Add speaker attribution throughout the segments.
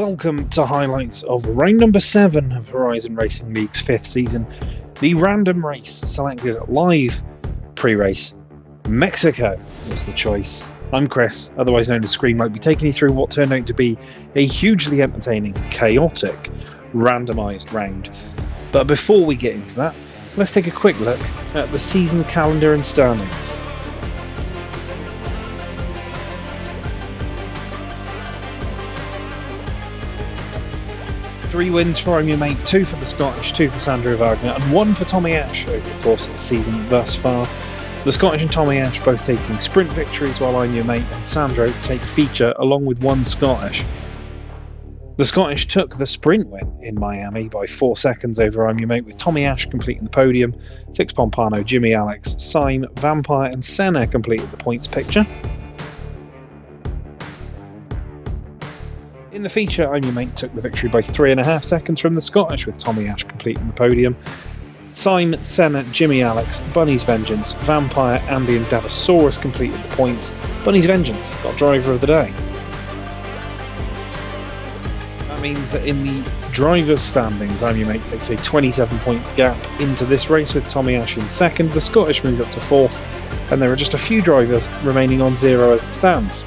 Speaker 1: Welcome to highlights of round number 7 of HRZN Racing League's 5th season. The random race selected live pre-race. Mexico was the choice. I'm Chris, otherwise known as Scream. I'll be taking you through what turned out to be a hugely entertaining, chaotic, randomised round. But before we get into that, let's take a quick look at the season calendar and standings. Three wins for I'm Your Mate, 2 for the Scottish, 2 for Sandro Wagner, and 1 for Tommy Ash over the course of the season thus far. The Scottish and Tommy Ash both taking sprint victories, while I'm Your Mate and Sandro take feature along with 1 Scottish. The Scottish took the sprint win in Miami by 4 seconds over I'm Your Mate, with Tommy Ash completing the podium. Six Pompano, Jimmy Alex, Syme, Vampire and Senna completed the points picture. In the feature, I'm Your Mate took the victory by 3.5 seconds from the Scottish, with Tommy Ash completing the podium. Syme, Senna, Jimmy Alex, Bunny's Vengeance, Vampire, Andy and Davasaurus completed the points. Bunny's Vengeance got driver of the day. That means that in the drivers' standings, I'm Your Mate takes a 27-point gap into this race, with Tommy Ash in second. The Scottish moved up to 4th, and there are just a few drivers remaining on 0 as it stands.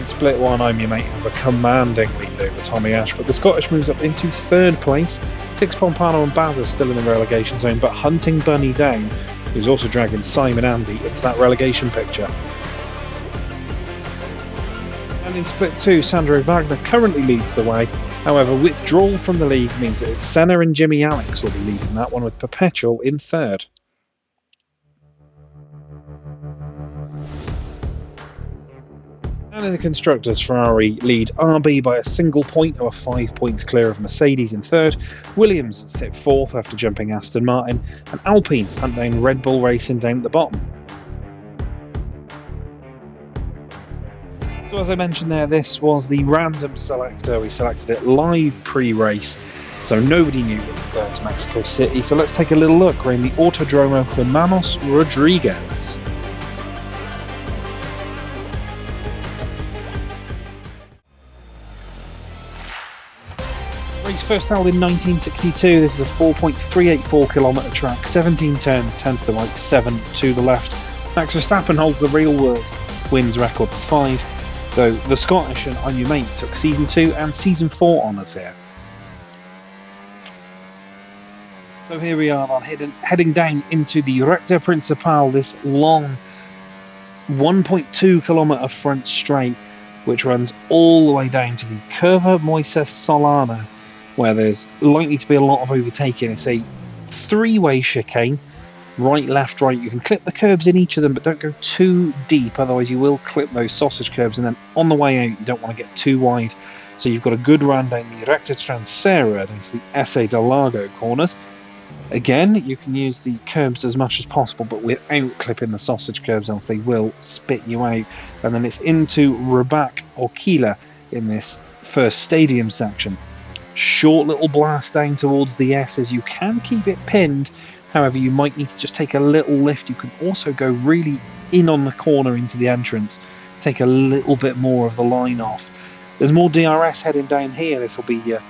Speaker 1: Split 1, I'm Your Mate has a commanding lead over Tommy Ash, but the Scottish moves up into 3rd place. Six Pompano and Baz are still in the relegation zone, but hunting Bunny down, who's also dragging Syme and Andy into that relegation picture. And in Split 2, Sandro Wagner currently leads the way. However, withdrawal from the league means that it's Senna and Jimmy Alex will be leading that one, with Perpetual in 3rd. And in the Constructors, Ferrari lead RB by a single point, or 5 points clear of Mercedes in 3rd. Williams sit 4th after jumping Aston Martin, and Alpine hunt down Red Bull Racing down at the bottom. So as I mentioned there, this was the random selector. We selected it live pre-race, so nobody knew that we were going to Mexico City. So let's take a little look. We're in the Autodromo Hermanos Rodriguez. Race first held in 1962. This is a 4.384 kilometre track, 17 turns, 10 to the right, 7 to the left. Max Verstappen holds the real world wins record for 5, though the Scottish and I'm Your Mate took Season 2 and Season 4 honours here. So here we are heading down into the Recta Principal, this long 1.2 kilometre front straight, which runs all the way down to the Curva Moises Solana, where there's likely to be a lot of overtaking. It's a 3-way chicane, right, left, right. You can clip the curbs in each of them, but don't go too deep, otherwise you will clip those sausage curbs, and then on the way out you don't want to get too wide. So you've got a good run down the Recta Trancera down to the Esse del Lago corners. Again, you can use the curbs as much as possible, but without clipping the sausage curbs, else they will spit you out. And then it's into Rabac Orquilla in this first stadium section. Short little blast down towards the S's. You can keep it pinned, however you might need to just take a little lift. You can also go really in on the corner into the entrance, take a little bit more of the line off. There's more DRS heading down here. This will be your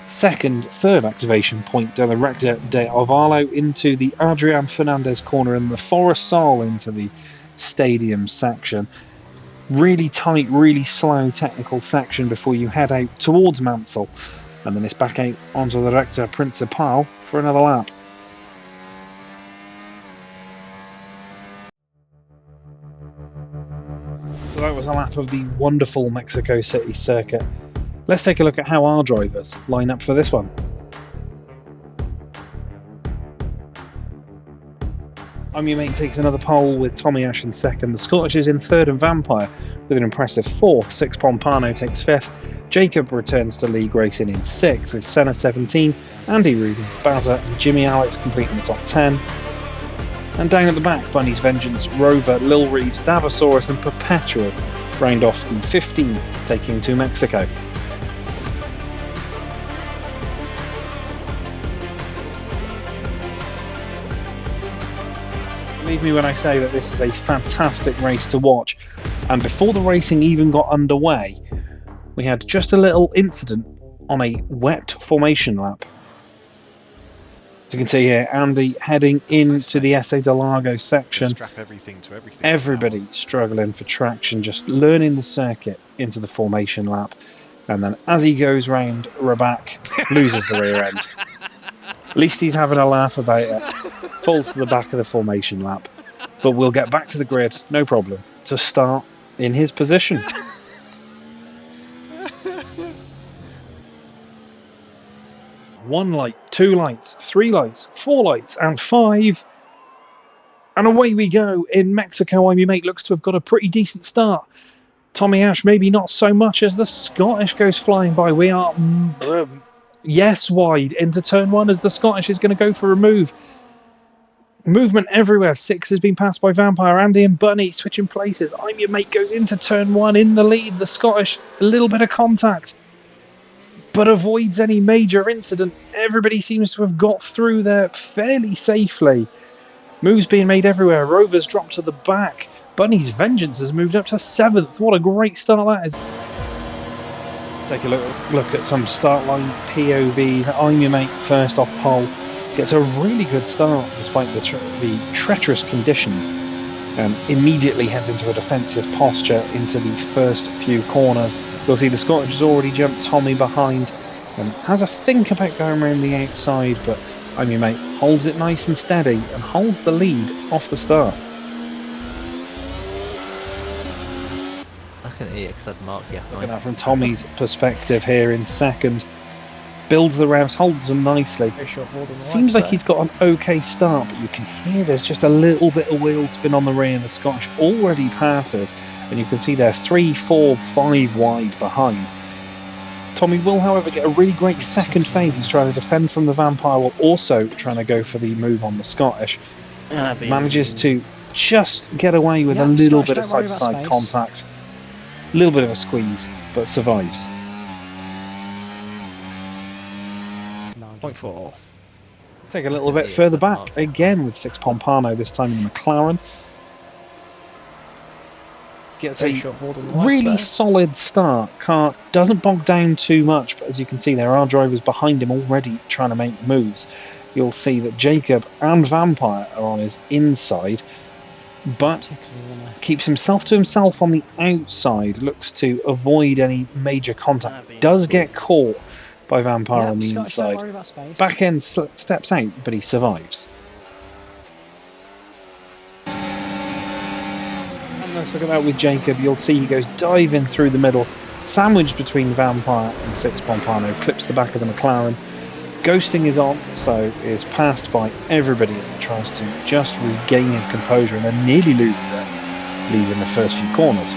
Speaker 1: third activation point down the Recta de Ovalo into the Adrian Fernandez corner, and the Forestall into the stadium section. Really tight, really slow technical section before you head out towards Mansell, and then it's back out onto the Recta Principal for another lap. So that was a lap of the wonderful Mexico City circuit. Let's take a look at how our drivers line up for this one. I'm Your Mate takes another pole with Tommy Ash in 2nd. The Scottish is in 3rd and Vampire with an impressive 4th. Six Pompano takes 5th. Jacob returns to league racing in 6th with Senna 17, Andy Rubin, Bazza and Jimmy Alex completing the top 10. And down at the back, Bunny's Vengeance, Rover, Lil Reed, Davasaurus and Perpetual round off the 15, taking to Mexico. Believe me when I say that this is a fantastic race to watch. And before the racing even got underway, we had just a little incident on a wet formation lap. As you can see here, Andy heading into the SA de Largo section. Everybody struggling for traction, just learning the circuit into the formation lap. And then as he goes round Rabac, loses the rear end. At least he's having a laugh about it. Falls to the back of the formation lap. But we'll get back to the grid, no problem, to start in his position. One light, two lights, three lights, four lights, and five. And away we go. In Mexico, I'm your mate looks to have got a pretty decent start. Tommy Ash, maybe not so much as the Scottish goes flying by. We are, yes, wide into turn one as the Scottish is going to go for a move. Movement everywhere. Six has been passed by Vampire. Andy and Bunny switching places. I'm your mate goes into turn one in the lead. The Scottish, a little bit of contact, but avoids any major incident. Everybody seems to have got through there fairly safely. Moves being made everywhere. Rover's dropped to the back. Bunny's Vengeance has moved up to 7th. What a great start that is. Let's take a look at some start line POVs. I'm your mate first off pole. Gets a really good start despite the treacherous conditions. Immediately heads into a defensive posture into the first few corners. You'll see the Scottish has already jumped Tommy behind and has a think about going around the outside, but I'm your mate holds it nice and steady and holds the lead off the start.
Speaker 2: I can hear because I'd marked you.
Speaker 1: Look at that from Tommy's perspective here in second. Builds the revs, holds them nicely. Seems like he's got an okay start, but you can hear there's just a little bit of wheel spin on the rear, and the Scottish already passes, and you can see they're 3, 4, 5 wide behind. Tommy will, however, get a really great second phase. He's trying to defend from the Vampire while also trying to go for the move on the Scottish. Manages to just get away with a little bit of side-to-side contact. A little bit of a squeeze, but survives.
Speaker 3: 9.4.
Speaker 1: Let's take a little bit further back, again with Six Pompano, this time in the McLaren. Gets a really solid start. Car doesn't bog down too much, but as you can see, there are drivers behind him already trying to make moves. You'll see that Jacob and Vampire are on his inside, but keeps himself to himself on the outside, looks to avoid any major contact. Does get caught by Vampire on the inside. Back end steps out, but he survives. Let's look at that with Jacob. You'll see he goes diving through the middle, sandwiched between Vampire and Six Pompano, clips the back of the McLaren. Ghosting is on, so is passed by everybody as he tries to just regain his composure and then nearly loses it, leaving the first few corners.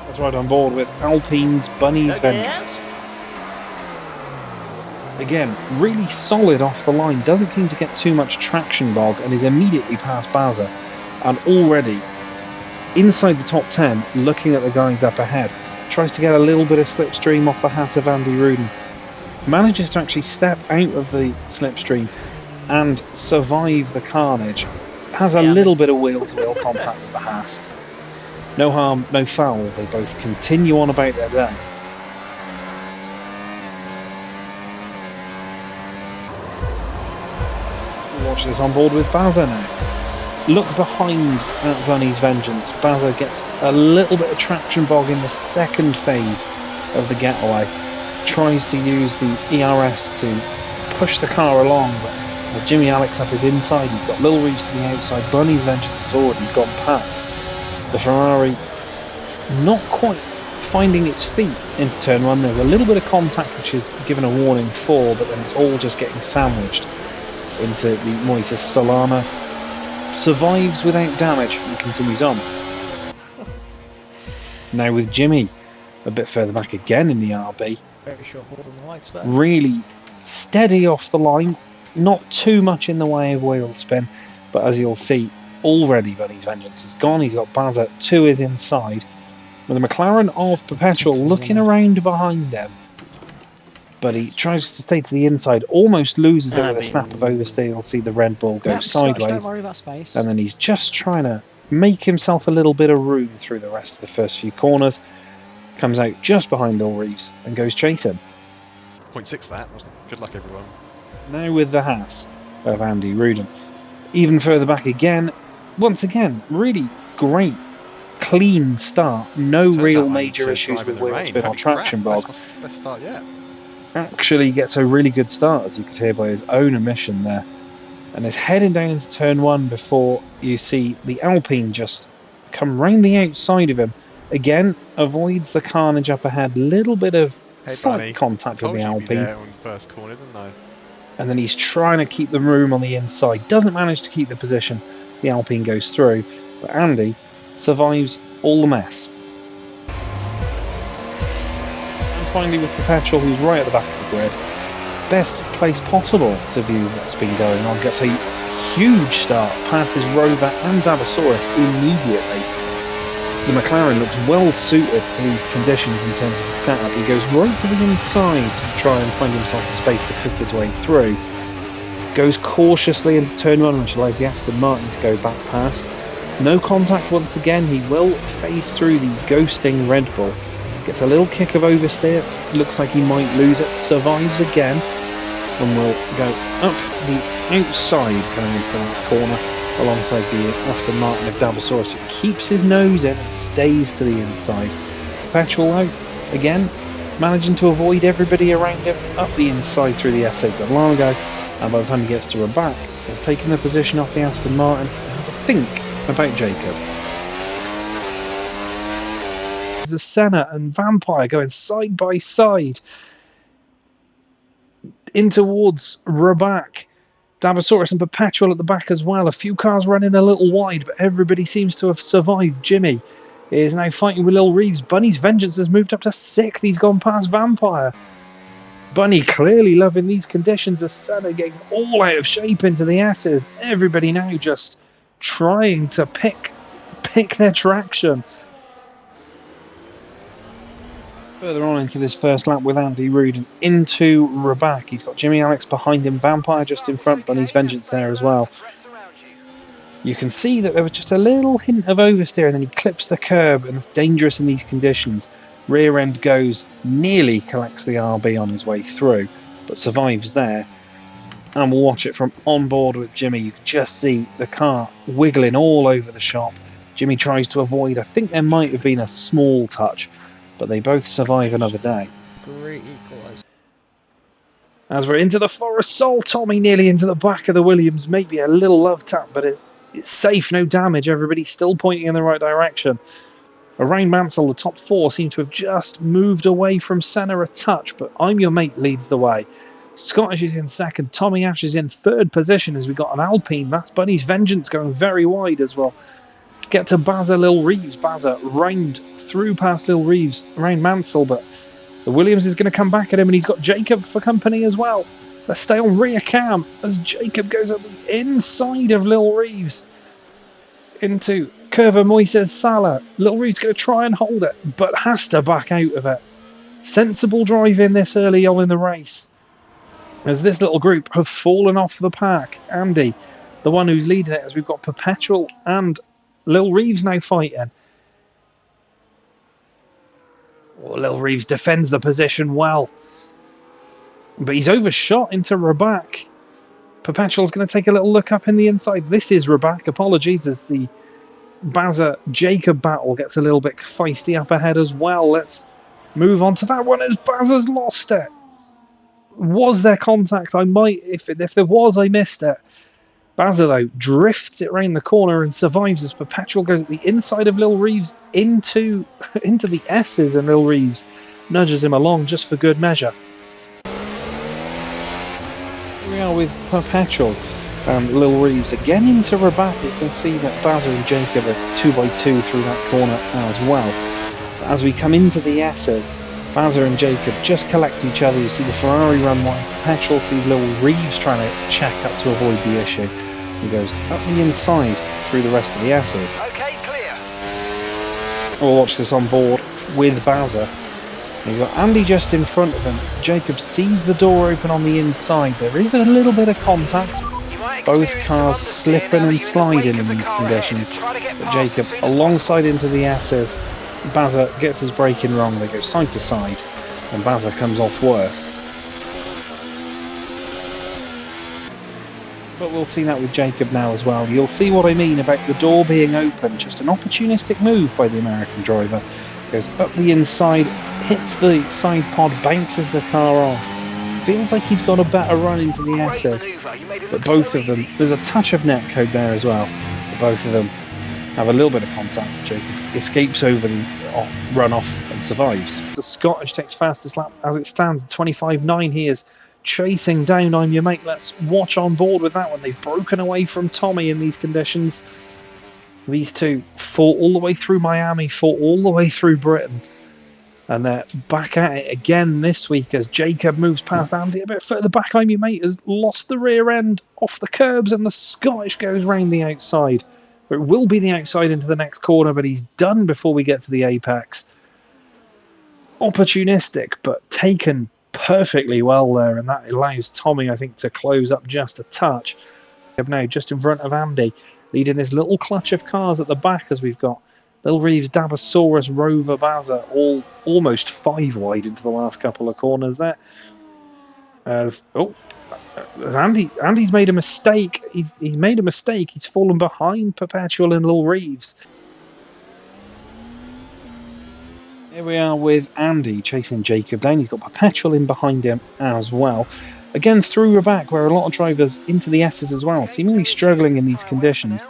Speaker 1: That's right on board with Alpine's Bunny's Vengeance. Again, really solid off the line, doesn't seem to get too much traction bog and is immediately past Baza, and already inside the top 10, looking at the guys up ahead. Tries to get a little bit of slipstream off the hat of Andy Rudin. Manages to actually step out of the slipstream and survive the carnage. Has a little bit of wheel-to-wheel contact with the Haas. No harm, no foul. They both continue on about their day. Watch this on board with Baza now. Look behind at Bunny's Vengeance. Baza gets a little bit of traction bog in the second phase of the getaway. Tries to use the ERS to push the car along, but as Jimmy Alex up his inside, he's got little reach to the outside. Bunny's Vengeance has already gone past. The Ferrari not quite finding its feet into turn one. There's a little bit of contact which is given a warning for, but then it's all just getting sandwiched into the Moises Solana. Survives without damage and continues on. Now with Jimmy a bit further back again in the RB.
Speaker 3: Very short hold on the lights there.
Speaker 1: Really steady off the line, not too much in the way of wheel spin, but as you'll see, already Bunny's Vengeance is gone. He's got Baza to his inside, with the McLaren of Perpetual looking around behind him. but he tries to stay to the inside, almost loses it with a snap of oversteer. You'll see the red ball go sideways,
Speaker 3: Don't worry about space.
Speaker 1: and then he's just trying to make himself a little bit of room through the rest of the first few corners. Comes out just behind Lil Reeves and goes chasing.
Speaker 4: 0.6 that. Good luck, everyone.
Speaker 1: Now with the Haas of Andy Rudin. Even further back again. Once again, really great, clean start. No
Speaker 4: Turns
Speaker 1: real
Speaker 4: out I need
Speaker 1: major
Speaker 4: to
Speaker 1: issues
Speaker 4: drive in
Speaker 1: with
Speaker 4: the
Speaker 1: wheel
Speaker 4: rain.
Speaker 1: spin or
Speaker 4: Holy
Speaker 1: traction
Speaker 4: crap,
Speaker 1: block.
Speaker 4: that's my best start yet.
Speaker 1: Actually gets a really good start, as you could hear by his own admission there, and is heading down into turn 1 before you see the Alpine just come round the outside of him. Again, avoids the carnage up ahead. Little bit of
Speaker 4: Hey,
Speaker 1: slight
Speaker 4: Bunny,
Speaker 1: contact with the
Speaker 4: I told you you'd be
Speaker 1: Alpine,
Speaker 4: there on the first corner, didn't I?
Speaker 1: and then he's trying to keep the room on the inside. Doesn't manage to keep the position. The Alpine goes through, but Andy survives all the mess. And finally with Perpetual, who's right at the back of the grid, best place possible to view what's been going on, gets a huge start, passes Rover and Dabasaurus immediately. The McLaren looks well suited to these conditions in terms of the setup. He goes right to the inside to try and find himself a space to pick his way through. Goes cautiously into turn 1, which allows the Aston Martin to go back past. No contact once again. He will phase through the ghosting Red Bull. Gets a little kick of oversteer. Looks like he might lose it. Survives again. And will go up the outside going into the next corner alongside the Aston Martin of Dabasaurus, who keeps his nose in and stays to the inside. Perpetual out again, managing to avoid everybody around him up the inside through the S8 a long ago, and by the time he gets to Rabat, has taken the position off the Aston Martin and has a think about Jacob. There's Senna and Vampire going side by side in towards Rabat. Dabasaurus and Perpetual at the back as well. A few cars running a little wide, but everybody seems to have survived. Jimmy is now fighting with Lil Reeves. Bunny's Vengeance has moved up to 6th. He's gone past Vampire. Bunny clearly loving these conditions. The Senna getting all out of shape into the S's. Everybody now just trying to pick their traction. Further on into this first lap with Andy Rudin into Rabat. He's got Jimmy Alex behind him, Vampire just in front, Bunny's Vengeance there as well. You can see that there was just a little hint of oversteer and then he clips the curb, and it's dangerous in these conditions. Rear end goes, nearly collects the RB on his way through, but survives there. And we'll watch it from on board with Jimmy. You can just see the car wiggling all over the shop. Jimmy tries to avoid. I think there might have been a small touch, but they both survive another day.
Speaker 3: Great equaliser.
Speaker 1: As we're into the Forest Soul, Tommy nearly into the back of the Williams. Maybe a little love tap, but it's safe, no damage. Everybody's still pointing in the right direction. Around Mansell, the top 4 seem to have just moved away from Senna a touch, but I'm Your Mate leads the way. Scottish is in 2nd. Tommy Ash is in 3rd position as we got an Alpine. That's Bunny's Vengeance going very wide as well. Get to Bazza Lil Reeves. Bazza round through past Lil Reeves around Mansell, but the Williams is going to come back at him, and he's got Jacob for company as well. Let's stay on rear cam as Jacob goes up the inside of Lil Reeves into Curva Moises Sala. Lil Reeves going to try and hold it, but has to back out of it. Sensible driving this early on in the race, as this little group have fallen off the pack. Andy, the one who's leading it, as we've got Perpetual and Lil Reeves now fighting. Well, Lil Reeves defends the position well, but he's overshot into Rabat. Perpetual's going to take a little look up in the inside. This is Rabat. Apologies, as the Bazza Jacob battle gets a little bit feisty up ahead as well. Let's move on to that one as Bazza's lost it. Was there contact? I might, if there was, I missed it. Bazza, though, drifts it round the corner and survives as Perpetual goes at the inside of Lil Reeves into the S's, and Lil Reeves nudges him along just for good measure. Here we are with Perpetual and Lil Reeves again into Rabat. You can see that Bazza and Jacob are 2x2 through that corner as well. But as we come into the S's, Bazza and Jacob just collect each other. You see the Ferrari run wide. Perpetual sees Lil Reeves trying to check up to avoid the issue. He goes up the inside through the rest of the S's.
Speaker 5: Okay, clear.
Speaker 1: We'll watch this on board with Bazza. He's got Andy just in front of him. Jacob sees the door open on the inside. There is a little bit of contact. Both cars slipping and sliding in these conditions. But Jacob alongside into the S's. Bazza gets his braking wrong. They go side to side. And Bazza comes off worse. But we'll see that with Jacob now as well. You'll see what I mean about the door being open. Just an opportunistic move by the American driver. Goes up the inside, hits the side pod, bounces the car off. Feels like he's got a better run into the S's. But both of them, there's a touch of netcode there as well. But both of them have a little bit of contact. Jacob escapes over the run off and survives. The Scottish takes fastest lap as it stands. 25.9. He is chasing down I'm Your Mate. Let's watch on board with that one. They've broken away from Tommy in these conditions. These two fought all the way through Miami, fought all the way through Britain. And they're back at it again this week as Jacob moves past Andy a bit further back. I'm Your Mate has lost the rear end off the curbs and the Scottish goes round the outside. It will be the outside into the next corner, but he's done before we get to the apex. Opportunistic, but taken perfectly well there, and that allows Tommy, I think, to close up just a touch. Now just in front of Andy, leading his little clutch of cars at the back as we've got Lil Reeves, Dabasaurus, Rover, Bazza, all almost 5 wide into the last couple of corners there. As Andy's made a mistake. He's made a mistake. He's fallen behind Perpetual and Lil Reeves. Here we are with Andy chasing Jacob down. He's got Perpetual in behind him as well. Again, through Rabac, where a lot of drivers into the S's as well, seemingly struggling in these conditions.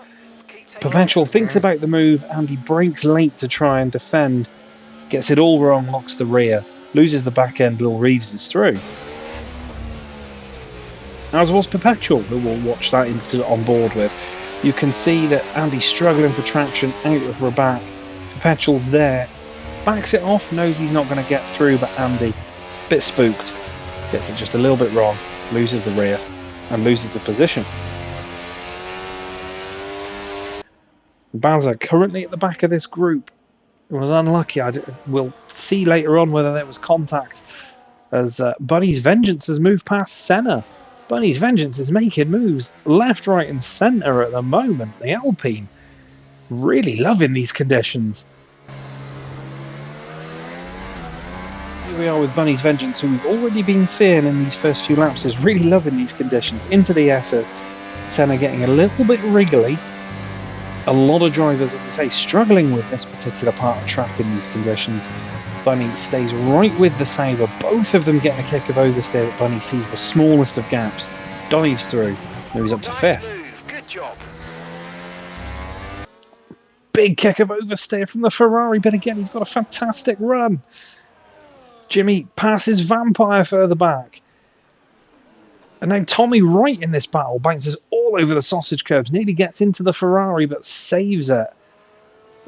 Speaker 1: Perpetual thinks about the move. Andy brakes late to try and defend. Gets it all wrong, locks the rear. Loses the back end, Lil Reeves is through. As was Perpetual, who we'll watch that incident on board with. You can see that Andy's struggling for traction out of Rabac. Perpetual's there. Backs it off, knows he's not going to get through, but Andy, bit spooked, gets it just a little bit wrong, loses the rear, and loses the position. Bazza, currently at the back of this group, was unlucky. We'll see later on whether there was contact, as Bunny's Vengeance has moved past Senna. Bunny's Vengeance is making moves left, right, and centre at the moment. The Alpine really loving these conditions. Here we are with Bunny's Vengeance, who we've already been seeing in these first few laps, is really loving these conditions. Into the S's, Senna getting a little bit wriggly. A lot of drivers, as I say, struggling with this particular part of track in these conditions. Bunny stays right with the Sabre. Both of them getting a kick of oversteer, but Bunny sees the smallest of gaps, dives through, moves up to 5th.
Speaker 5: Good job.
Speaker 1: Big kick of oversteer from the Ferrari, but again, he's got a fantastic run. Jimmy passes Vampire further back. And now Tommy, right in this battle, bounces all over the sausage curbs, nearly gets into the Ferrari, but saves it.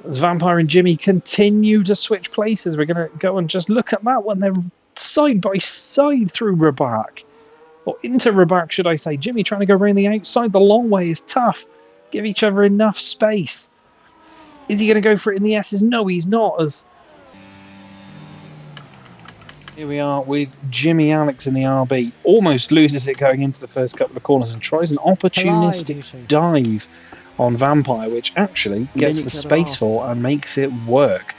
Speaker 1: As Vampire and Jimmy continue to switch places, we're going to go and just look at that one. They're side by side through Rabac. Or into Rabac, should I say. Jimmy trying to go around the outside the long way is tough. Give each other enough space. Is he going to go for it in the S's? No, he's not. As here we are with Jimmy Alex in the RB. Almost loses it going into the first couple of corners and tries an opportunistic dive on Vampire, which actually gets the space for and makes it work.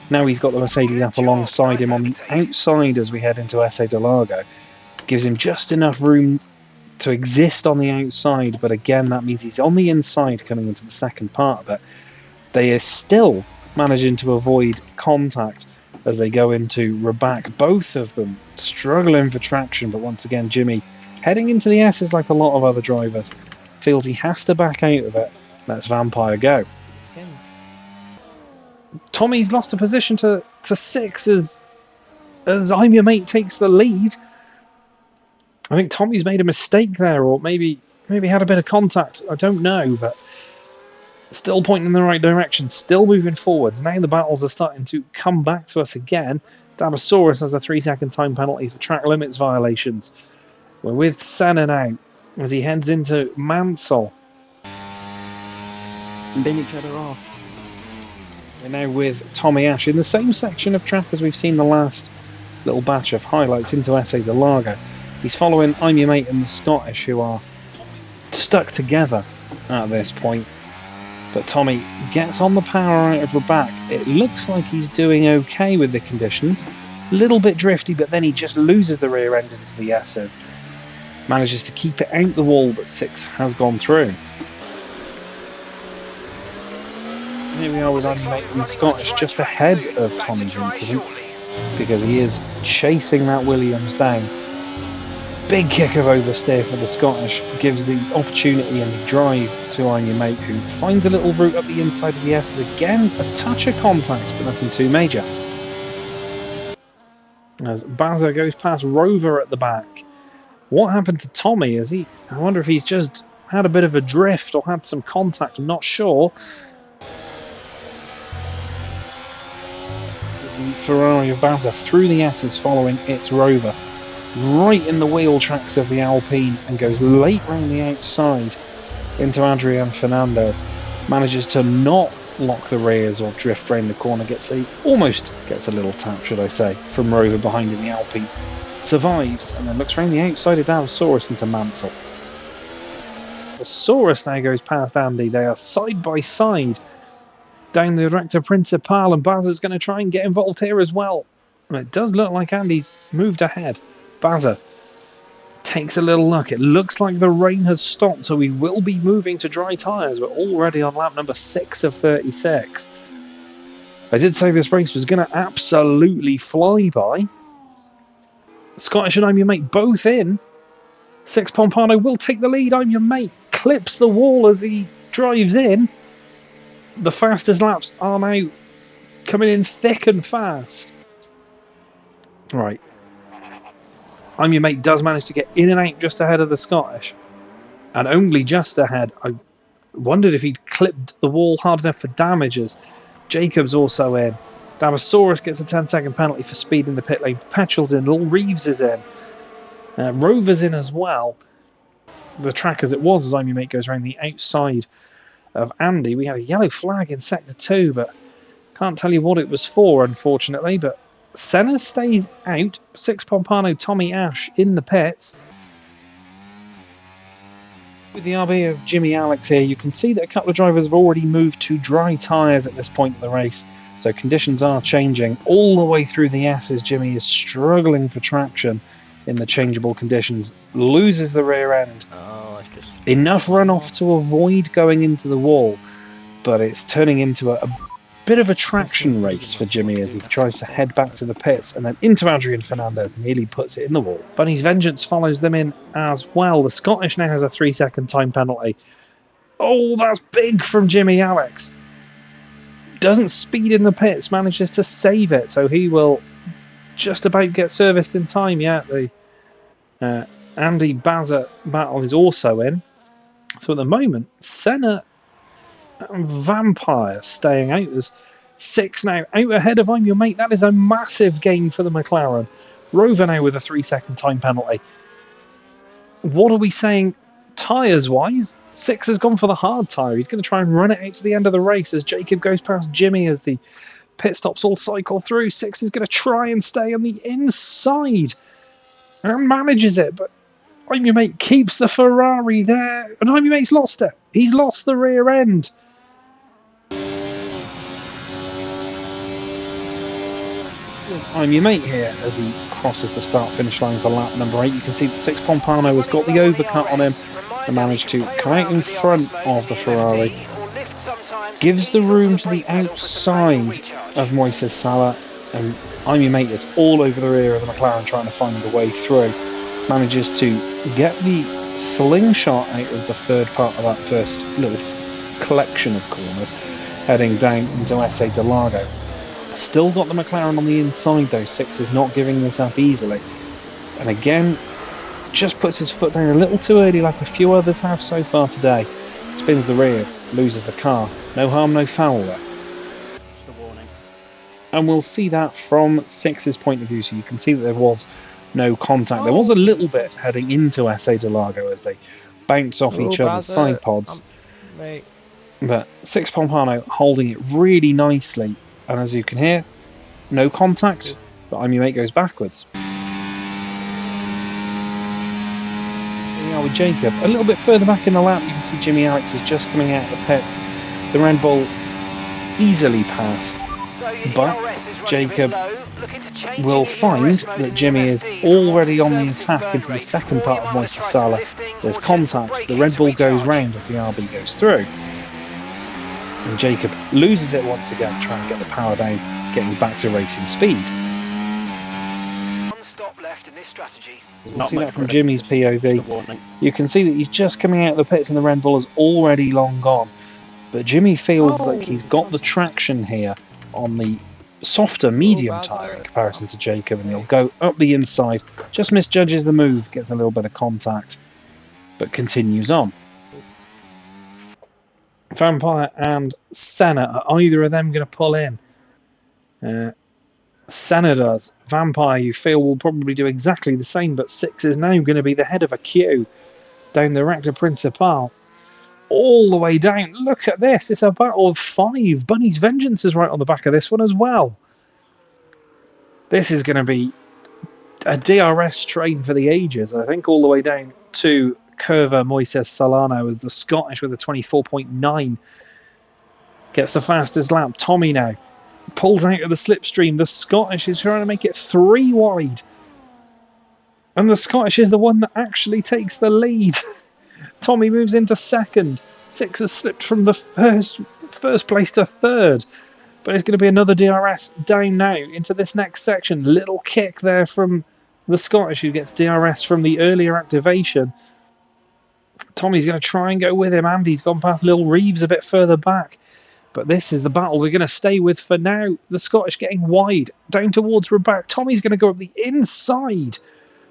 Speaker 1: Now he's got the Mercedes up alongside him on the outside as we head into SA de Largo. Gives him just enough room to exist on the outside, but again, that means he's on the inside coming into the second part. But they are still managing to avoid contact as they go into Rabac. Both of them struggling for traction, but once again, Jimmy heading into the S's like a lot of other drivers. Feels he has to back out of it. Lets Vampire go. Tommy's lost a position to 6 as I'm Your Mate takes the lead. I think Tommy's made a mistake there, or maybe had a bit of contact. I don't know, but still pointing in the right direction, still moving forwards. Now the battles are starting to come back to us again. Dabasaurus has a 3-second time penalty for track limits violations. We're with Senna now as he heads into Mansell.
Speaker 3: And bin each other off.
Speaker 1: We're now with Tommy Ash in the same section of track as we've seen the last little batch of highlights into SA de Largo. He's following I'm Your Mate and the Scottish, who are stuck together at this point. But Tommy gets on the power out of the back. It looks like he's doing okay with the conditions. A little bit drifty, but then he just loses the rear end into the S's. Manages to keep it out the wall, but Six has gone through. Here we are with I'm Your Mate and the Scottish just ahead of Tommy's incident, because he is chasing that Williams down. Big kick of oversteer for the Scottish, gives the opportunity and the drive to I'm Your Mate, who finds a little route up the inside of the S's. Again, a touch of contact, but nothing too major. As Bazza goes past Rover at the back. What happened to Tommy? I wonder if he's just had a bit of a drift or had some contact, I'm not sure. The Ferrari of Bazza through the S's following its Rover. Right in the wheel tracks of the Alpine and goes late round the outside into Adrian Fernandez. Manages to not lock the rears or drift round the corner. Almost gets a little tap, should I say, from Rover behind in the Alpine. Survives and then looks round the outside of Davasaurus into Mansell. Davasaurus now goes past Andy. They are side by side down the Rector Principal, and Bazza's going to try and get involved here as well. And it does look like Andy's moved ahead. Bazza takes a little look. It looks like the rain has stopped, so we will be moving to dry tyres. We're already on lap number 6 of 36. I did say this race was going to absolutely fly by. Scottish and I'm Your Mate both in. Six Pompano will take the lead. I'm Your Mate clips the wall as he drives in. The fastest laps are now coming in thick and fast. Right. I'm Your Mate does manage to get in and out just ahead of the Scottish. And only just ahead. I wondered if he'd clipped the wall hard enough for damages. Jacob's also in. Davasaurus gets a 10-second penalty for speed in the pit lane. Petrol's in. Little Reeves is in. Rover's in as well. The track as it was as I'm Your Mate goes around the outside of Andy. We had a yellow flag in Sector 2, but can't tell you what it was for, unfortunately. But Senna stays out. Six Pompano, Tommy Ash in the pits. With the RB of Jimmy Alex here, you can see that a couple of drivers have already moved to dry tyres at this point in the race. So conditions are changing all the way through the S's. Jimmy is struggling for traction in the changeable conditions. Loses the rear end. Enough runoff to avoid going into the wall, but it's turning into a bit of a traction race for Jimmy as he tries to head back to the pits and then into Adrian Fernandez, nearly puts it in the wall. Bunny's Vengeance follows them in as well. The Scottish now has a 3-second time penalty. Oh, that's big from Jimmy Alex. Doesn't speed in the pits, manages to save it, so he will just about get serviced in time. Yeah, the Andy Bazza battle is also in. So at the moment, Senna and Vampire staying out. There's 6 now out ahead of I'm Your Mate. That is a massive gain for the McLaren. Rover now with a 3-second time penalty. What are we saying tyres wise? 6 has gone for the hard tyre. He's going to try and run it out to the end of the race as Jacob goes past Jimmy as the pit stops all cycle through. 6 is going to try and stay on the inside and manages it, but I'm Your Mate keeps the Ferrari there, and I'm Your Mate's lost it. He's lost the rear end. I'm Your Mate here as he crosses the start-finish line for lap number 8. You can see that Six Pompano has got the overcut on him and managed to come out in front of the Ferrari. Gives the room to the outside of Moises Sala, and I'm Your Mate is all over the rear of the McLaren trying to find the way through. Manages to get the slingshot out of the third part of that first little collection of corners, heading down into SA de Largo. Still got the McLaren on the inside though. 6 is not giving this up easily. And again, just puts his foot down a little too early like a few others have so far today. Spins the rears, loses the car. No harm, no foul there.
Speaker 3: Just a warning.
Speaker 1: And we'll see that from 6's point of view. So you can see that there was no contact. There was a little bit heading into SA de Largo as they bounce off each other's side pods. But Six Pompano holding it really nicely. And as you can hear, no contact, but I'm Your Mate goes backwards. Here we are with Jacob. A little bit further back in the lap, you can see Jimmy Alex is just coming out of the pits. The Red Bull easily passed, but Jacob will find that Jimmy is already on the attack into the second part of Moises Sala. There's contact, the Red Bull goes round as the RB goes through. And Jacob loses it once again, trying to get the power down, getting back to racing speed.
Speaker 5: One stop left in this strategy.
Speaker 1: You'll see that from Jimmy's POV. You can see that he's just coming out of the pits and the Red Bull is already long gone. But Jimmy feels like he's got the traction here on the softer medium tyre in comparison to Jacob, and he'll go up the inside, just misjudges the move, gets a little bit of contact, but continues on. Vampire and Senna, are either of them going to pull in? Senna does. Vampire, you feel, will probably do exactly the same, but 6 is now going to be the head of a queue down the Recta Principal. All the way down. Look at this. It's a battle of 5. Bunny's Vengeance is right on the back of this one as well. This is going to be a DRS train for the ages. I think all the way down to Curva Moises Solano as the Scottish with a 24.9 gets the fastest lap. Tommy now pulls out of the slipstream. The Scottish is trying to make it 3 wide. And the Scottish is the one that actually takes the lead. Tommy moves into second. 6 has slipped from the first place to third. But it's going to be another DRS down now into this next section. Little kick there from the Scottish, who gets DRS from the earlier activation. Tommy's going to try and go with him. Andy's gone past Lil Reeves a bit further back. But this is the battle we're going to stay with for now. The Scottish getting wide, down towards Raback. Tommy's going to go up the inside.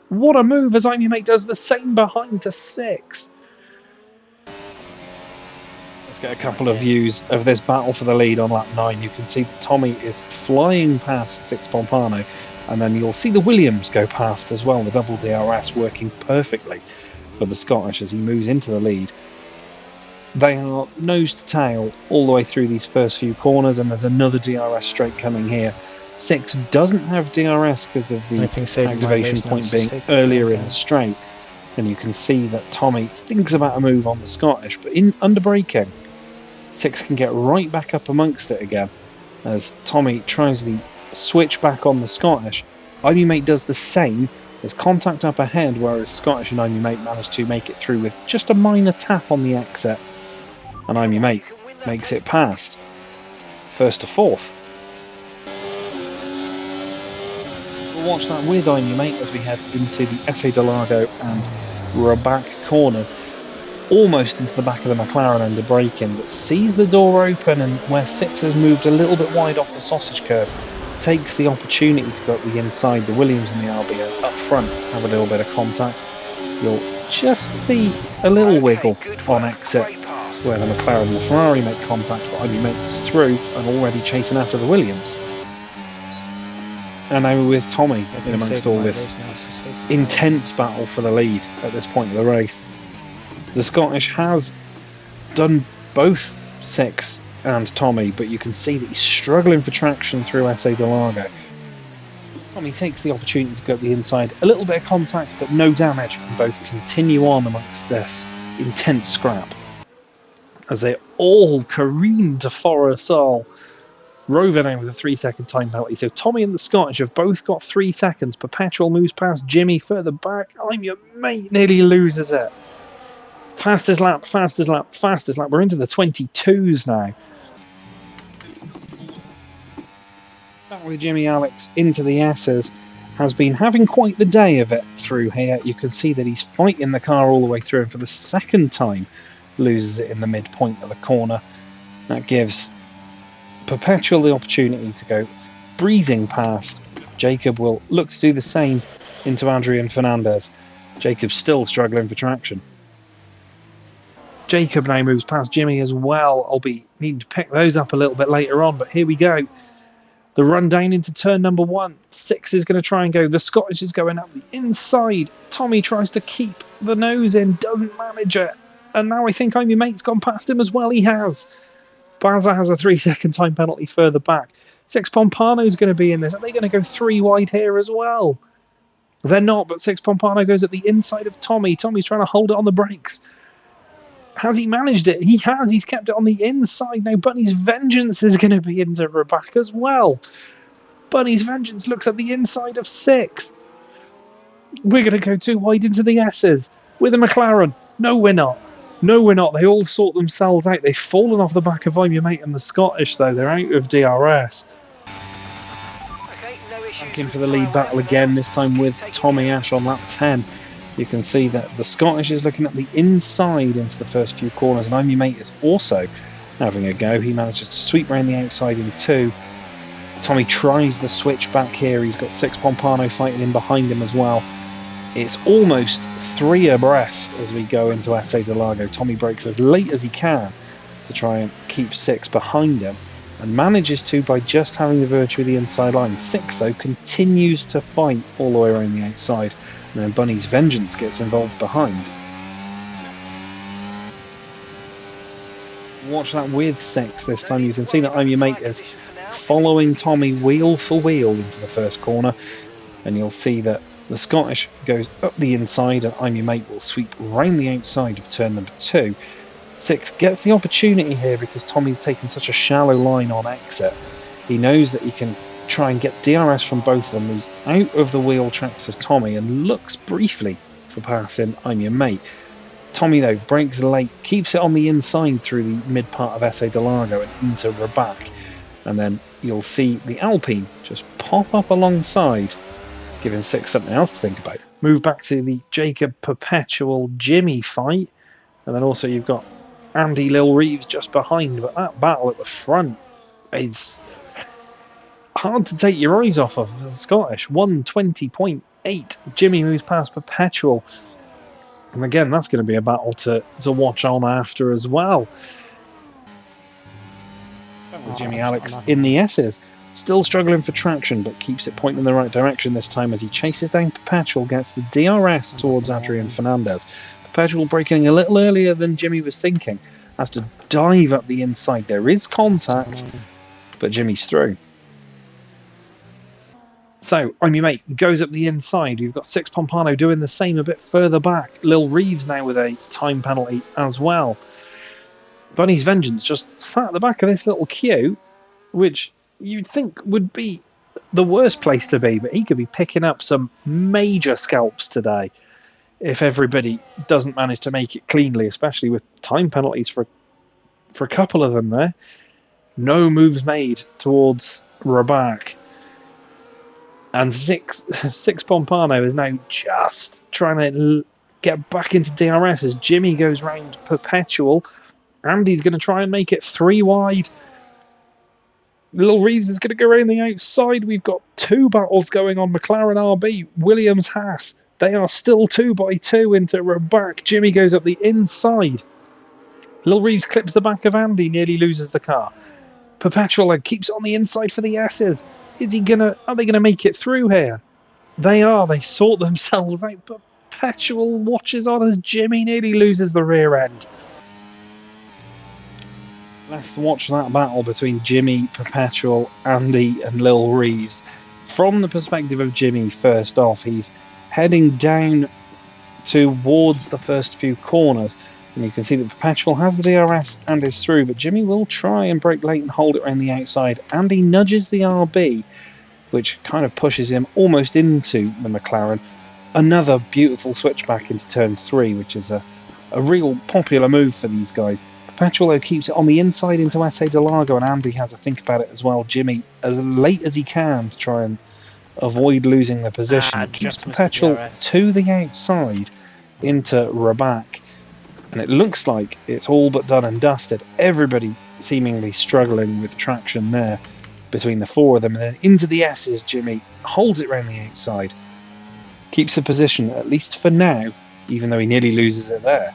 Speaker 1: What a move, as I'm Your Mate does the same behind to 6. Let's get a couple of views of this battle for the lead on lap 9. You can see that Tommy is flying past 6 Pompano, and then you'll see the Williams go past as well. The double DRS working perfectly for the Scottish as he moves into the lead. They are nose to tail all the way through these first few corners, and there's another DRS straight coming here. 6 doesn't have DRS because of the activation point being earlier in the straight. And you can see that Tommy thinks about a move on the Scottish, but under braking, 6 can get right back up amongst it again as Tommy tries the switch back on the Scottish. I'm Your Mate does the same. There's contact up ahead, whereas Scottish and I'm Your Mate managed to make it through with just a minor tap on the exit. And I'm Your Mate makes it past. First to fourth. We'll watch that with I'm Your Mate as we head into the Essay de Largo and Raback corners. Almost into the back of the McLaren under braking, but sees the door open, and where 6 has moved a little bit wide off the sausage curb, takes the opportunity to go up the inside. The Williams and the RB up front have a little bit of contact. You'll just see a little wiggle on exit where the McLaren and the Ferrari make contact, but I'm Your Mate is through and already chasing after the Williams. And now with Tommy in amongst all this intense battle for the lead at this point of the race. The Scottish has done both 6 and Tommy, but you can see that he's struggling for traction through Essay de Largo. Tommy takes the opportunity to go up the inside, a little bit of contact but no damage, and both continue on amongst this intense scrap as they all careen to Forrestal. Rover now with a 3-second time penalty. So Tommy and the Scottish have both got 3 seconds. Perpetual moves past Jimmy further back. I'm Your Mate nearly loses it. Fastest lap, fastest lap, fastest lap. We're into the 22s now. Back with Jimmy Alex into the S's. Has been having quite the day of it through here. You can see that he's fighting the car all the way through, and for the second time loses it in the midpoint of the corner. That gives Perpetual the opportunity to go breezing past. Jacob will look to do the same into Adrian Fernandez. Jacob's still struggling for traction. Jacob now moves past Jimmy as well. I'll be needing to pick those up a little bit later on, but here we go. The run down into turn number 1. 6 is going to try and go. The Scottish is going up the inside. Tommy tries to keep the nose in, doesn't manage it. And now I think I'm Your Mate's gone past him as well. He has. Baza has a 3-second time penalty further back. Six Pompano's going to be in this. Are they going to go 3 wide here as well? They're not, but Six Pompano goes at the inside of Tommy. Tommy's trying to hold it on the brakes. Has he managed it? He has. He's kept it on the inside. Now Bunny's Vengeance is going to be into Raback as well. Bunny's Vengeance looks at the inside of 6. We're going to go 2 wide into the S's with a McLaren. No, we're not. No, we're not. They all sort themselves out. They've fallen off the back of I'm Your Mate and the Scottish, though. They're out of DRS. Back in for the lead battle again, this time with Tommy Ash on lap 10. You can see that the Scottish is looking at the inside into the first few corners, and I'm Your Mate is also having a go. He manages to sweep around the outside in 2. Tommy tries the switch back here. He's got Six Pompano fighting in behind him as well. It's almost 3 abreast as we go into SA de Largo. Tommy brakes as late as he can to try and keep 6 behind him, and manages to by just having the virtue of the inside line. 6, though, continues to fight all the way around the outside, and then Bunny's Vengeance gets involved behind. Watch that with 6 this time. You can see that I'm Your Mate is following Tommy wheel for wheel into the first corner, and you'll see that the Scottish goes up the inside, and I'm Your Mate will sweep round the outside of turn number 2. 6 gets the opportunity here because Tommy's taken such a shallow line on exit. He knows that he can try and get DRS from both of them. Moves out of the wheel tracks of Tommy and looks briefly for passing I'm Your Mate. Tommy, though, brakes late, keeps it on the inside through the mid part of SA de Largo and into Raback. And then you'll see the Alpine just pop up alongside, giving 6 something else to think about. Move back to the Jacob Perpetual Jimmy fight, and then also you've got Andy Lil Reeves just behind, but that battle at the front is hard to take your eyes off of. The Scottish 120.8. Jimmy moves past Perpetual, and again that's going to be a battle to watch on after as well. With Jimmy Alex in the S's, still struggling for traction, but keeps it pointing in the right direction this time as he chases down Perpetual, gets the DRS towards Adrian Fernandez. Perpetual braking a little earlier than Jimmy was thinking, has to dive up the inside. There is contact, but Jimmy's through. So, I'm Your Mate goes up the inside. You've got Six Pompano doing the same a bit further back. Lil Reeves now with a time penalty as well. Bunny's Vengeance just sat at the back of this little queue, which you'd think would be the worst place to be, but he could be picking up some major scalps today if everybody doesn't manage to make it cleanly, especially with time penalties for a couple of them there. No moves made towards Raback. And Six Pompano is now just trying to get back into DRS as Jimmy goes round Perpetual. Andy's going to try and make it 3 wide. Lil Reeves is going to go around the outside. We've got 2 battles going on. McLaren RB, Williams Haas. They are still 2 by 2 into Raback. Jimmy goes up the inside. Lil Reeves clips the back of Andy, nearly loses the car. Perpetual keeps on the inside for the S's. Are they gonna make it through here? They are. They sort themselves out. Perpetual watches on as Jimmy nearly loses the rear end. Let's watch that battle between Jimmy, Perpetual, Andy and Lil Reeves. From the perspective of Jimmy, first off, he's heading down towards the first few corners, and you can see that Perpetual has the DRS and is through, but Jimmy will try and brake late and hold it around the outside. Andy nudges the RB, which kind of pushes him almost into the McLaren. Another beautiful switchback into turn 3, which is a real popular move for these guys. Perpetual keeps it on the inside into SA de Largo, and Andy has a think about it as well. Jimmy, as late as he can to try and avoid losing the position, keeps Perpetual to the outside into Raback. And it looks like it's all but done and dusted. Everybody seemingly struggling with traction there between the 4 of them. And then into the S's, Jimmy holds it round the outside. Keeps the position, at least for now, even though he nearly loses it there.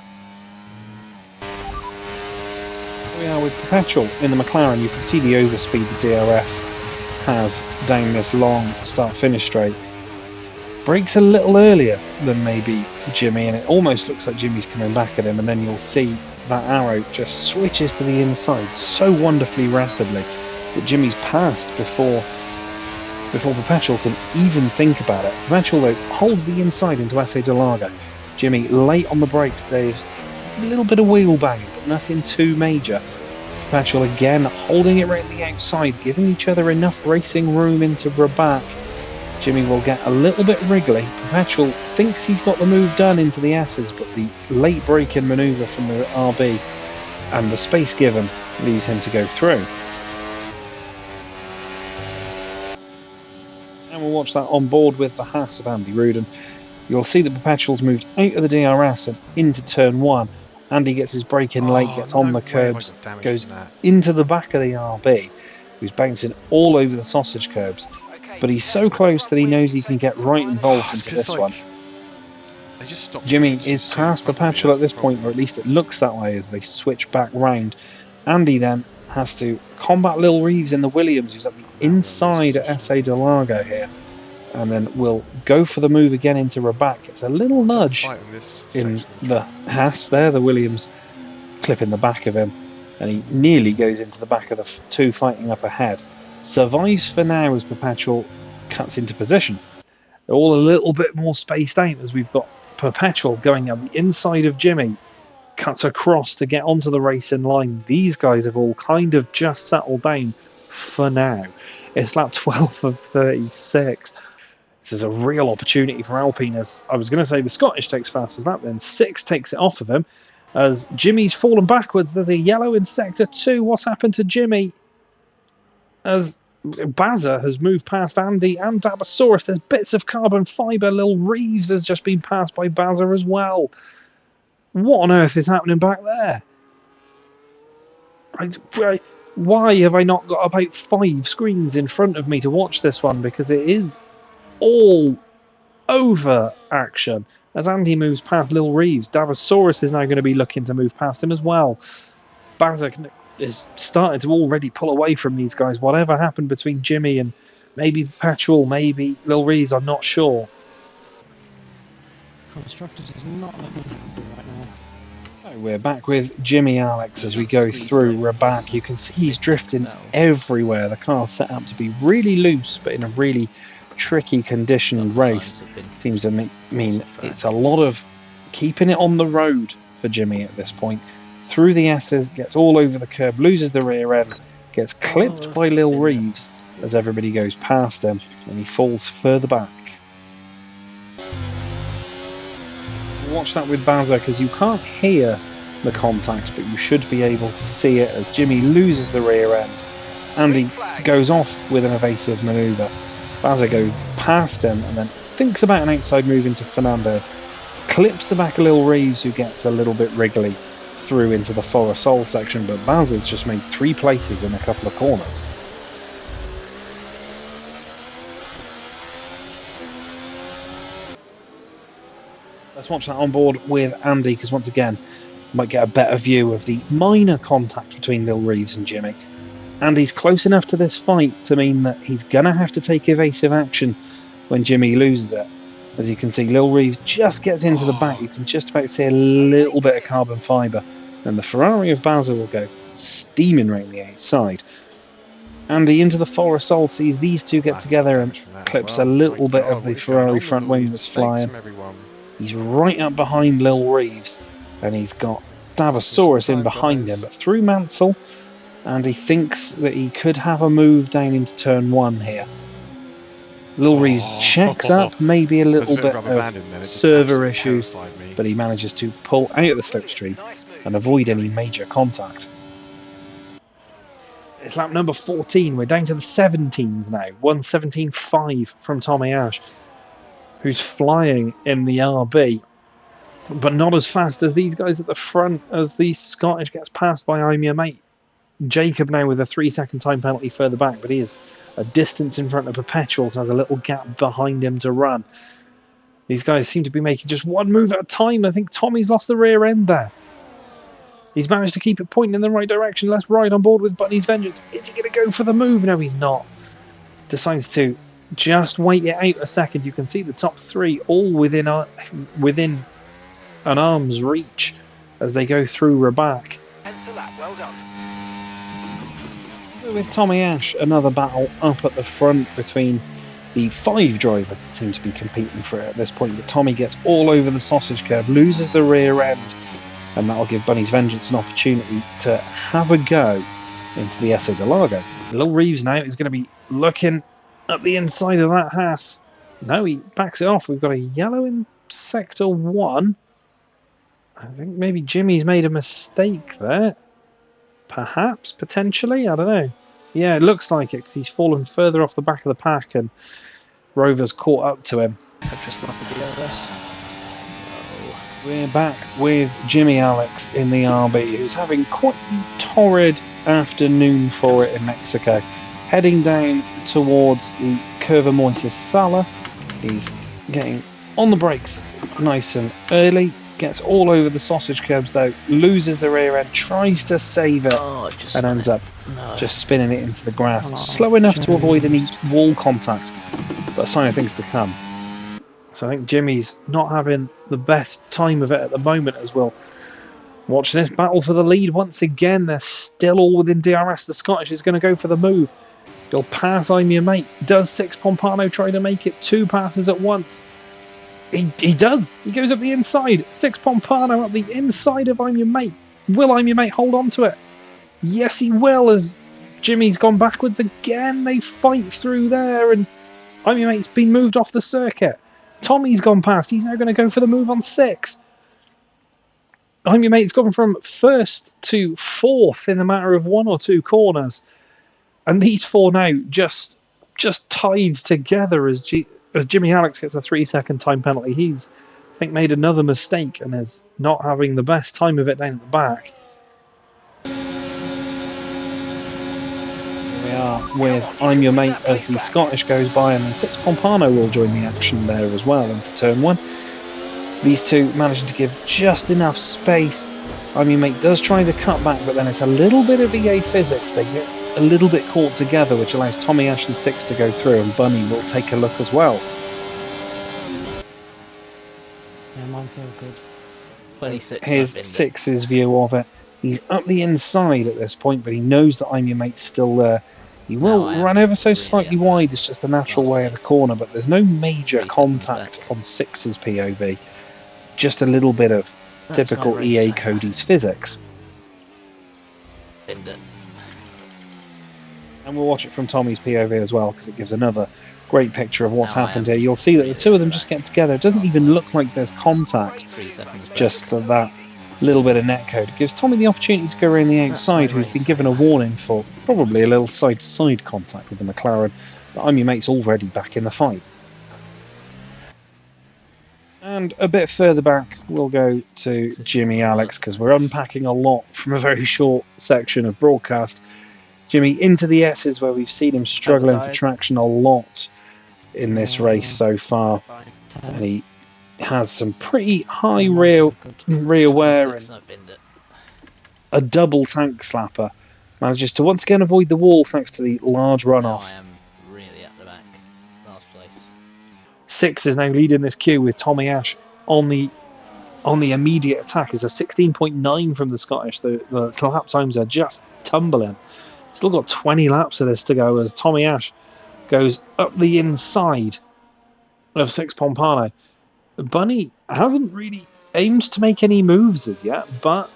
Speaker 1: Here we are with Perpetual in the McLaren. You can see the overspeed the DRS has down this long start-finish straight. Brakes a little earlier than maybe Jimmy, and it almost looks like Jimmy's coming back at him, and then you'll see that arrow just switches to the inside so wonderfully rapidly that Jimmy's passed before Perpetual can even think about it. Perpetual, though, holds the inside into S.A. Delago. Jimmy late on the brakes. There's a little bit of wheel banging, but nothing too major. Perpetual again holding it right at the outside, giving each other enough racing room into Rabac. Jimmy will get a little bit wriggly. Perpetual thinks he's got the move done into the S's, but the late braking manoeuvre from the RB and the space given leaves him to go through. And we'll watch that on board with the Haas of Andy Rudin. You'll see that Perpetual's moved out of the DRS and into turn 1. Andy gets his brake in late, gets on the curbs, goes into the back of the RB, who's bouncing all over the sausage curbs. But he's so close that he knows he can get right involved into this one. Jimmy is past Perpetual at this point, or at least it looks that way as they switch back round. Andy then has to combat Lil Reeves in the Williams, who's at the inside at S.A. Delago here. And then will go for the move again into Rabac. It's a little nudge in the Haas there, the Williams clipping the back of him. And he nearly goes into the back of the two fighting up ahead. Survives for now as Perpetual cuts into position. They're all a little bit more spaced out as we've got Perpetual going up the inside of Jimmy. Cuts across to get onto the racing line. These guys have all kind of just settled down for now. It's lap 12 of 36. This is a real opportunity for Alpine, as I was going to say the Scottish takes fast as that, then 6 takes it off of him. As Jimmy's fallen backwards, there's a yellow in sector 2. What's happened to Jimmy? As Bazza has moved past Andy and Dabasaurus, there's bits of carbon fibre. Lil Reeves has just been passed by Bazza as well. What on earth is happening back there? Why have I not got about 5 screens in front of me to watch this one? Because it is all over action as Andy moves past Lil Reeves. Dabasaurus is now going to be looking to move past him as well. Bazza is starting to already pull away from these guys. Whatever happened between Jimmy and maybe Perpetual, maybe Lil Reeves, I'm not sure.
Speaker 3: Constructors is not looking healthy right now.
Speaker 1: So we're back with Jimmy Alex as we go through Rabac. You can see he's drifting everywhere. The car's set up to be really loose, but in a really tricky conditioned race. Seems to mean it's a lot of keeping it on the road for Jimmy at this point. Through the S's, gets all over the curb, loses the rear end, gets clipped by Lil Reeves as everybody goes past him, and he falls further back. Watch that with Bazza, because you can't hear the contact, but you should be able to see it as Jimmy loses the rear end. Andy goes off with an evasive manoeuvre. Bazza goes past him and then thinks about an outside move into Fernandez. Clips the back of Lil Reeves, who gets a little bit wriggly through into the Forest section, but Bazza's just made 3 places in a couple of corners. Let's watch that on board with Andy, because once again, might get a better view of the minor contact between Lil Reeves and Jimmy. Andy's close enough to this fight to mean that he's going to have to take evasive action when Jimmy loses it. As you can see, Lil Reeves just gets into the back. You can just about see a little bit of carbon fibre. And the Ferrari of Bazza will go steaming right the outside. Andy into the Forest Sol sees these two get together and clips a little bit of the Ferrari front wing that's flying. He's right up behind Lil Reeves, and he's got Dabasaurus in behind him, but through Mansell, and he thinks that he could have a move down into turn 1 here. Lil Reeves checks up, maybe a little bit of server issues, but he manages to pull out of the slipstream and avoid any major contact. It's lap number 14, we're down to the 17s now, 1:17.5 from Tommy Ash, who's flying in the RB, but not as fast as these guys at the front, as the Scottish gets passed by I'm Your Mate. Jacob now with a 3-second time penalty further back, but he is a distance in front of Perpetual, so has a little gap behind him to run. These guys seem to be making just one move at a time. I think Tommy's lost the rear end there. He's managed to keep it pointing in the right direction. Let's ride on board with Bunny's Vengeance. Is he going to go for the move? No, he's not. Decides to just wait it out a second. You can see the top 3 all within an arm's reach as they go through Raback.
Speaker 5: Well done.
Speaker 1: With Tommy Ash, another battle up at the front between the 5 drivers that seem to be competing for it at this point. But Tommy gets all over the sausage curb, loses the rear end, and that'll give Bunny's Vengeance an opportunity to have a go into the Essa de Largo. Lil Reeves now is going to be looking at the inside of that Haas. No, he backs it off. We've got a yellow in Sector 1. I think maybe Jimmy's made a mistake there. Perhaps, potentially, I don't know. Yeah, it looks like it, because he's fallen further off the back of the pack and Rover's caught up to him.
Speaker 3: I've just lost the DRS.
Speaker 1: We're back with Jimmy Alex in the RB, who's having quite a torrid afternoon for it in Mexico. Heading down towards the Curva Moises Sala. He's getting on the brakes nice and early. Gets all over the sausage curbs though, loses the rear end, tries to save it, and ends up just spinning it into the grass. Slow enough to avoid any wall contact, but a sign of things to come. So I think Jimmy's not having the best time of it at the moment as well. Watch this battle for the lead once again. They're still all within DRS. The Scottish is going to go for the move. He'll pass I'm Your Mate. Does Six Pompano try to make it 2 passes at once? He does. He goes up the inside. Six Pompano up the inside of I'm Your Mate. Will I'm Your Mate hold on to it? Yes, he will, as Jimmy's gone backwards again. They fight through there, and I'm Your Mate's been moved off the circuit. Tommy's gone past. He's now going to go for the move on 6. I'm Your Mate's gone from 1st to 4th in a matter of 1 or 2 corners. And these 4 now just tied together as Jimmy Alex gets a 3-second time penalty. He's, I think, made another mistake and is not having the best time of it down at the back. Here we are with I'm Your Mate as the Scottish goes by, and then Six Pompano will join the action there as well into turn 1. These two managing to give just enough space. I'm Your Mate does try the cutback, but then it's a little bit of EA physics. They get a little bit caught together, which allows Tommy Ash and 6 to go through, and Bunny will take a look as well.
Speaker 3: Yeah, mine feel good.
Speaker 2: 26.
Speaker 1: Here's 6's view of it. He's up the inside at this point, but he knows that I'm Your Mate's still there. He will run ever so slightly wide. It's just the natural way of the corner, but there's no major contact on 6's POV. Just a little bit of typical EA Cody's physics.
Speaker 2: Binned it.
Speaker 1: And we'll watch it from Tommy's POV as well, because it gives another great picture of what's happened here. You'll see that the two of them just get together. It doesn't even look like there's contact,
Speaker 2: 3 seconds.
Speaker 1: just that little bit of netcode. It gives Tommy the opportunity to go around the outside, who's been given a warning for probably a little side-to-side contact with the McLaren. But I'm Your Mate's already back in the fight. And a bit further back, we'll go to Jimmy Alex, because we're unpacking a lot from a very short section of broadcast. Jimmy into the S's, where we've seen him struggling for traction a lot in this race so far. And he has some pretty high rear wear and a double tank slapper. Manages to once again avoid the wall thanks to the large runoff.
Speaker 2: I am really at the back. Last place.
Speaker 1: 6 is now leading this queue with Tommy Ash on the immediate attack. Is a 16.9 from the Scottish. The lap times are just tumbling. Still got 20 laps of this to go as Tommy Ash goes up the inside of 6 Pompano. Bunny hasn't really aimed to make any moves as yet, but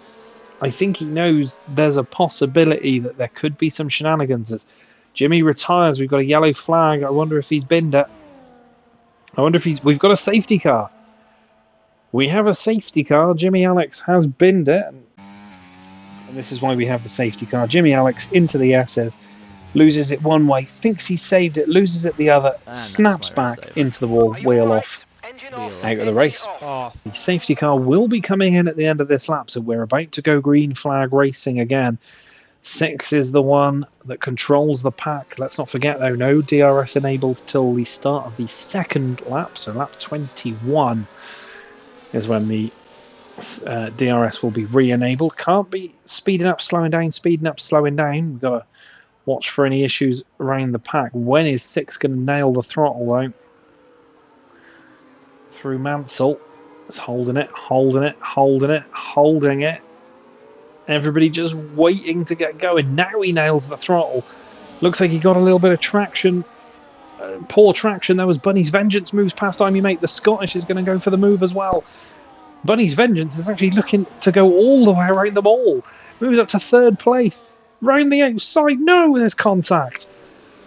Speaker 1: I think he knows there's a possibility that there could be some shenanigans as Jimmy retires. We've got a yellow flag. I wonder if he's binned it. I wonder if we've got a safety car. We have a safety car. Jimmy Alex has binned it. And this is why we have the safety car. Jimmy Alex into the S's, loses it one way, thinks he's saved it, loses it the other, snaps back into the wall, wheel off, out of the race. The safety car will be coming in at the end of this lap, so we're about to go green flag racing again. 6 is the one that controls the pack. Let's not forget though, no DRS enabled till the start of the second lap, so lap 21 is when the DRS will be re-enabled. Can't be speeding up, slowing down, speeding up, slowing down. We've got to watch for any issues around the pack. When is 6 going to nail the throttle though? Through Mansell. It's holding it, holding it, holding it, holding it. Everybody just waiting to get going. Now he nails the throttle. Looks like he got a little bit of traction. Poor traction. There was Bunny's Vengeance moves past I'm Your Mate. The Scottish is going to go for the move as well. Bunny's Vengeance is actually looking to go all the way around them all. Moves up to 3rd place. Round the outside. No, there's contact.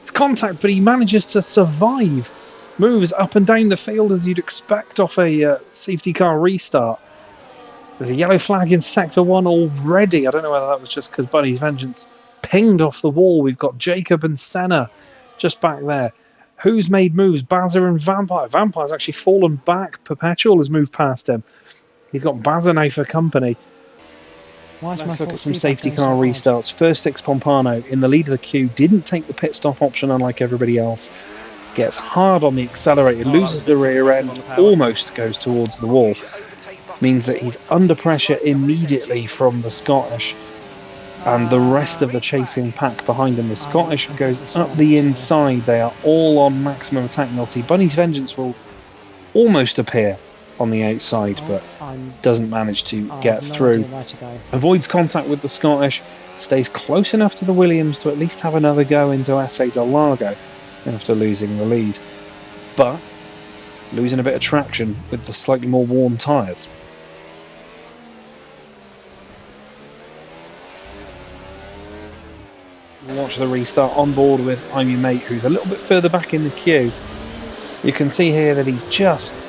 Speaker 1: It's contact, but he manages to survive. Moves up and down the field as you'd expect off a safety car restart. There's a yellow flag in Sector 1 already. I don't know whether that was just because Bunny's Vengeance pinged off the wall. We've got Jacob and Senna just back there. Who's made moves? Bazza and Vampire. Vampire's actually fallen back. Perpetual has moved past him. He's got Bazza now for company. Let's look at some safety car restarts. First six Pompano in the lead of the queue. Didn't take the pit stop option unlike everybody else. Gets hard on the accelerator. Loses the rear end. Almost goes towards the wall. Means that he's under pressure immediately from the Scottish and the rest of the chasing pack behind him. The Scottish goes up the inside. They are all on maximum attack. You'll see Bunny's Vengeance will almost appear on the outside, but doesn't manage to get through. Avoids contact with the Scottish, stays close enough to the Williams to at least have another go into SA Del Lago after losing the lead, but losing a bit of traction with the slightly more worn tyres. Watch the restart on board with I'm Your Mate, who's a little bit further back in the queue. You can see here that he's just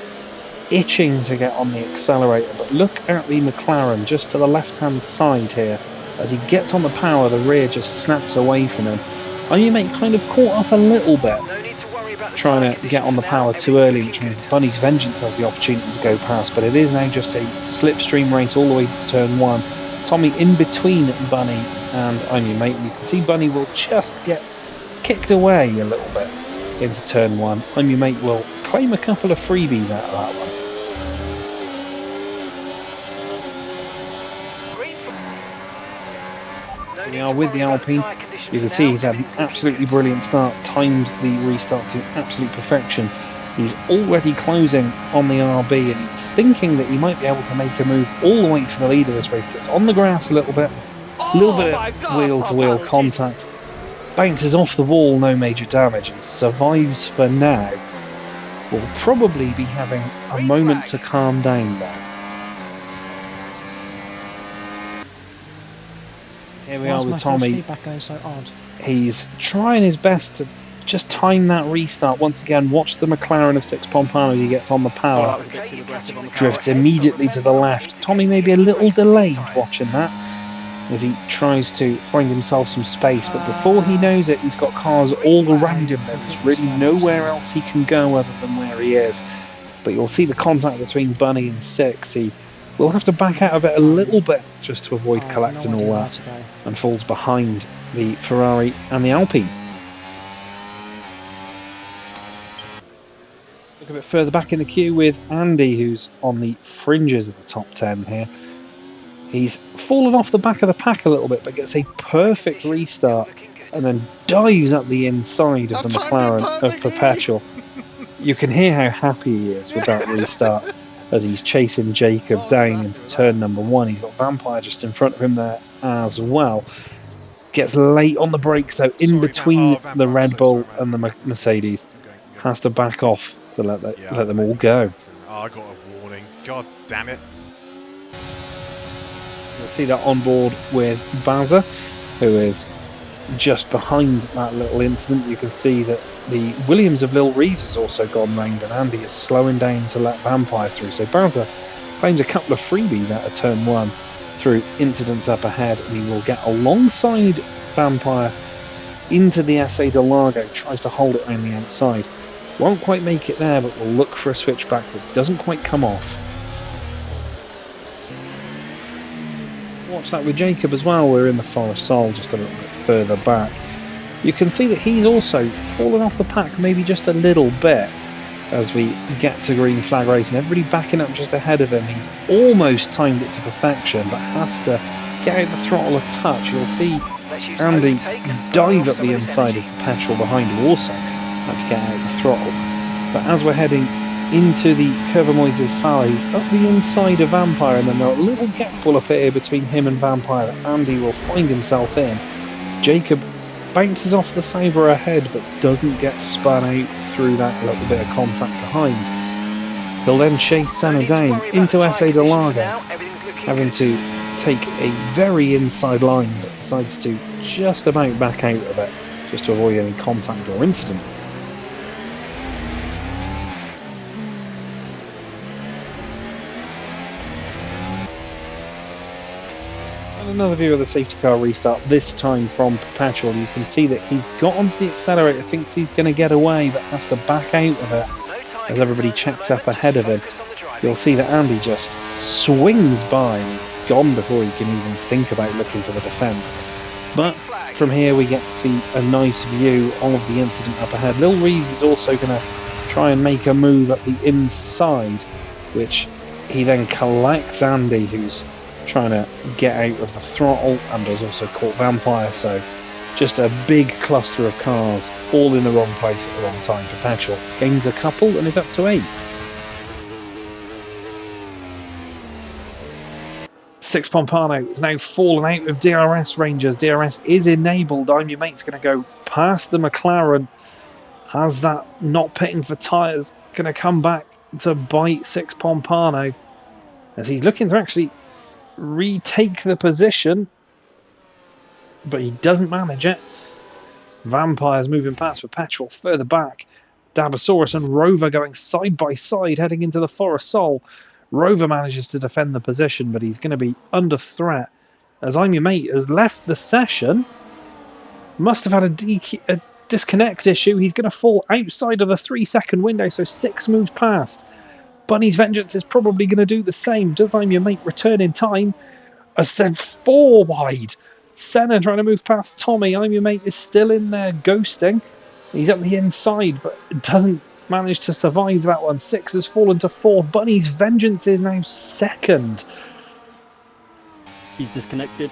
Speaker 1: itching to get on the accelerator, but look at the McLaren just to the left hand side here. As he gets on the power, the rear just snaps away from him. I'm Your Mate kind of caught up a little bit, trying to get on the power too early, which means Bunny's Vengeance has the opportunity to go past, but it is now just a slipstream race all the way to turn 1. Tommy in between Bunny and I'm Your Mate, and you can see Bunny will just get kicked away a little bit into turn 1. I'm Your Mate will claim a couple of freebies out of that one. We are with the Alpine. You can see he's had an absolutely brilliant start, timed the restart to absolute perfection. He's already closing on the RB, and he's thinking that he might be able to make a move all the way for the lead of this race. Gets on the grass a little bit of wheel-to-wheel contact, bounces off the wall, no major damage, and survives for now. Will probably be having a moment to calm down there. Here we are with Tommy. He's trying his best to just time that restart. Once again, watch the McLaren of 6 Pompanos. He gets on the power, drifts immediately to the left. Tommy may be a little delayed watching that as he tries to find himself some space, but before he knows it, he's got cars all around him. There's really nowhere else he can go other than where he is. But you'll see the contact between Bunny and 6. He will have to back out of it a little bit just to avoid collecting all that, and falls behind the Ferrari and the Alpine. Look a bit further back in the queue with Andy, who's on the fringes of the top 10 here. He's fallen off the back of the pack a little bit, but gets a perfect restart and then dives up the inside of the McLaren of Perpetual. You can hear how happy he is with that restart as he's chasing Jacob down into turn number 1. He's got Vampire just in front of him there as well. Gets late on the brakes though, in between the Red Bull and the Mercedes. Has to back off to let them all go.
Speaker 4: Oh, I got a warning. God damn it.
Speaker 1: You'll see that on board with Bazza, who is just behind that little incident. You can see that the Williams of Lil Reeves has also gone round, and Andy is slowing down to let Vampire through. So Bazza claims a couple of freebies out of turn 1 through incidents up ahead, and he will get alongside Vampire into the SA Del Lago. Tries to hold it around the outside. Won't quite make it there, but will look for a switch back that doesn't quite come off. Watch that with Jacob as well. We're in the Forest Sol just a little bit further back. You can see that he's also fallen off the pack maybe just a little bit as we get to green flag racing. Everybody backing up just ahead of him. He's almost timed it to perfection, but has to get out the throttle a touch. You'll see Andy dive up the inside of Perpetual behind him, also had to get out the throttle. But as we're heading into the Curvamoise's side, up the inside of Vampire, and then a little gap will appear between him and Vampire that Andy will find himself in. Jacob bounces off the Sabre ahead, but doesn't get spun out through that little bit of contact behind. He'll then chase Senna down into SA de Lago, having to take a very inside line, but decides to just about back out of it, just to avoid any contact or incident. And another view of the safety car restart, this time from Perpetual. You can see that he's got onto the accelerator, thinks he's going to get away, but has to back out of it as everybody checks up ahead of him. You'll see that Andy just swings by and gone before he can even think about looking for the defence. But from here we get to see a nice view of the incident up ahead. Lil Reeves is also going to try and make a move at the inside, which he then collects Andy, who's trying to get out of the throttle, and has also caught Vampire. So just a big cluster of cars all in the wrong place at the wrong time. Perpetual gains a couple and is up to 8. Six Pompano is now fallen out of DRS Rangers. DRS is enabled. I'm Your Mate's going to go past the McLaren. Has that not pitting for tyres going to come back to bite Six Pompano as he's looking to actually retake the position, but he doesn't manage it. Vampire's moving past Perpetual further back. Dabosaurus and Rover going side by side heading into the Forest Sol. Rover manages to defend the position, but he's going to be under threat as I'm Your Mate has left the session. Must have had a disconnect issue. He's going to fall outside of the 3-second window, so 6 moves past. Bunny's Vengeance is probably going to do the same. Does I'm Your Mate return in time? As then 4 wide. Senna trying to move past Tommy. I'm Your Mate is still in there ghosting. He's up the inside, but doesn't manage to survive that one. 6 has fallen to 4th. Bunny's Vengeance is now 2nd.
Speaker 5: He's disconnected.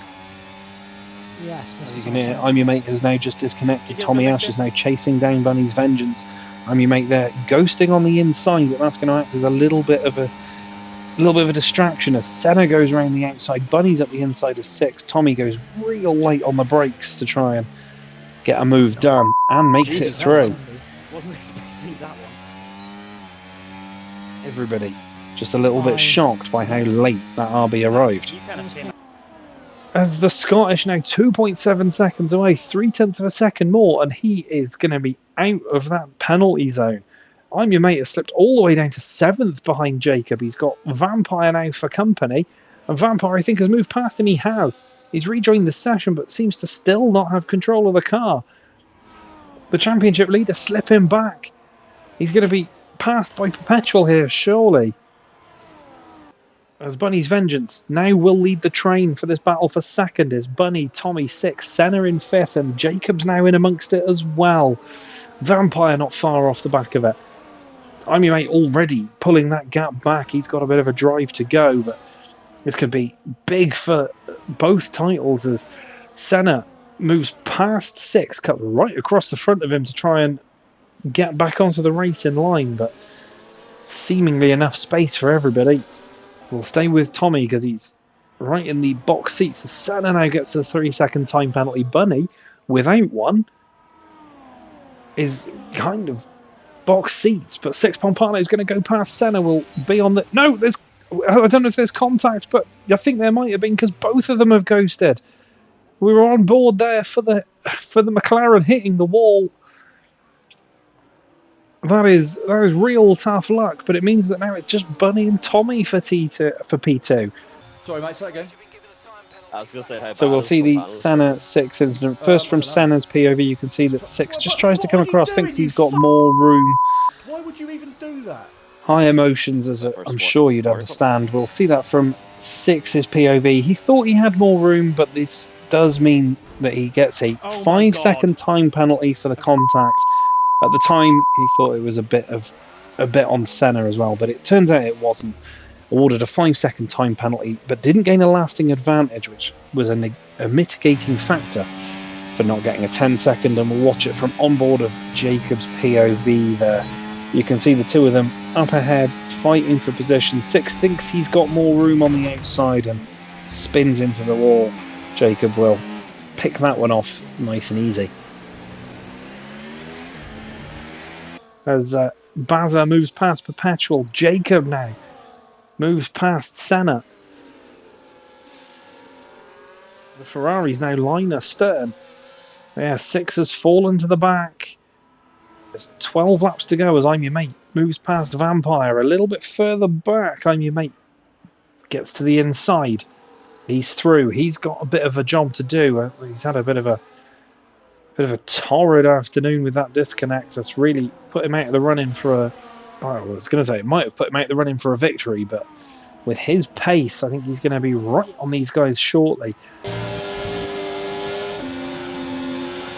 Speaker 3: Yes,
Speaker 1: As you can hear, I'm Your Mate has now just disconnected. Tommy Ash is now chasing down Bunny's Vengeance. I'm Your Mate there ghosting on the inside, but that's going to act as a little bit of a distraction as Senna goes around the outside. Bunny's up the inside of 6. Tommy goes real late on the brakes to try and get a move done and makes it through.
Speaker 5: Wasn't expecting that one.
Speaker 1: Everybody just a little bit shocked by how late that RB arrived. As the Scottish now 2.7 seconds away, 0.3 of a second more, and he is going to be out of that penalty zone. I'm Your Mate has slipped all the way down to 7th behind Jacob. He's got Vampire now for company, and Vampire I think has moved past him. He has. He's rejoined the session, but seems to still not have control of the car. The championship leader slipping back. He's going to be passed by Perpetual here, surely. As Bunny's Vengeance now will lead the train for this battle for 2nd. Is Bunny, Tommy 6th, Senna in 5th, and Jacob's now in amongst it as well. Vampire not far off the back of it. I'm Your Mate already pulling that gap back. He's got a bit of a drive to go, but this could be big for both titles as Senna moves past 6, cut right across the front of him to try and get back onto the racing line, but seemingly enough space for everybody. We'll stay with Tommy because he's right in the box seats. Senna now gets a 3-second time penalty. Bunny, without one, is kind of box seats, but Six Pompano is going to go past Senna. Will be on the... No, I don't know if there's contact, but I think there might have been because both of them have ghosted. We were on board there for the McLaren hitting the wall. That is real tough luck, but it means that now it's just Bunny and Tommy for P2.
Speaker 6: Sorry, mate, say that again.
Speaker 5: I was going to say,
Speaker 1: So we'll see the Senna 6 incident. First from Senna's POV, you can see that 6 just tries to come across, thinks he's got more room.
Speaker 6: Why would you even do that?
Speaker 1: High emotions, as I'm sure you'd understand. We'll see that from 6's POV. He thought he had more room, but this does mean that he gets a 5-second time penalty for the contact. At the time, he thought it was a bit on Senna as well, but it turns out it wasn't. Awarded a 5-second time penalty, but didn't gain a lasting advantage, which was a mitigating factor for not getting a 10-second, and we'll watch it from onboard of Jacob's POV there. You can see the two of them up ahead, fighting for position. Six thinks he's got more room on the outside and spins into the wall. Jacob will pick that one off nice and easy. As Baza moves past Perpetual, Jacob now moves past Senna. The Ferrari's now line astern. Yeah, Six has fallen to the back. There's 12 laps to go as I'm Your Mate moves past Vampire a little bit further back. I'm Your Mate gets to the inside. He's through. He's got a bit of a job to do. He's had a bit of a torrid afternoon with that disconnect. That's really put him out of the running for a. I was going to say it might have put him out of the running for a victory, but with his pace, I think he's going to be right on these guys shortly.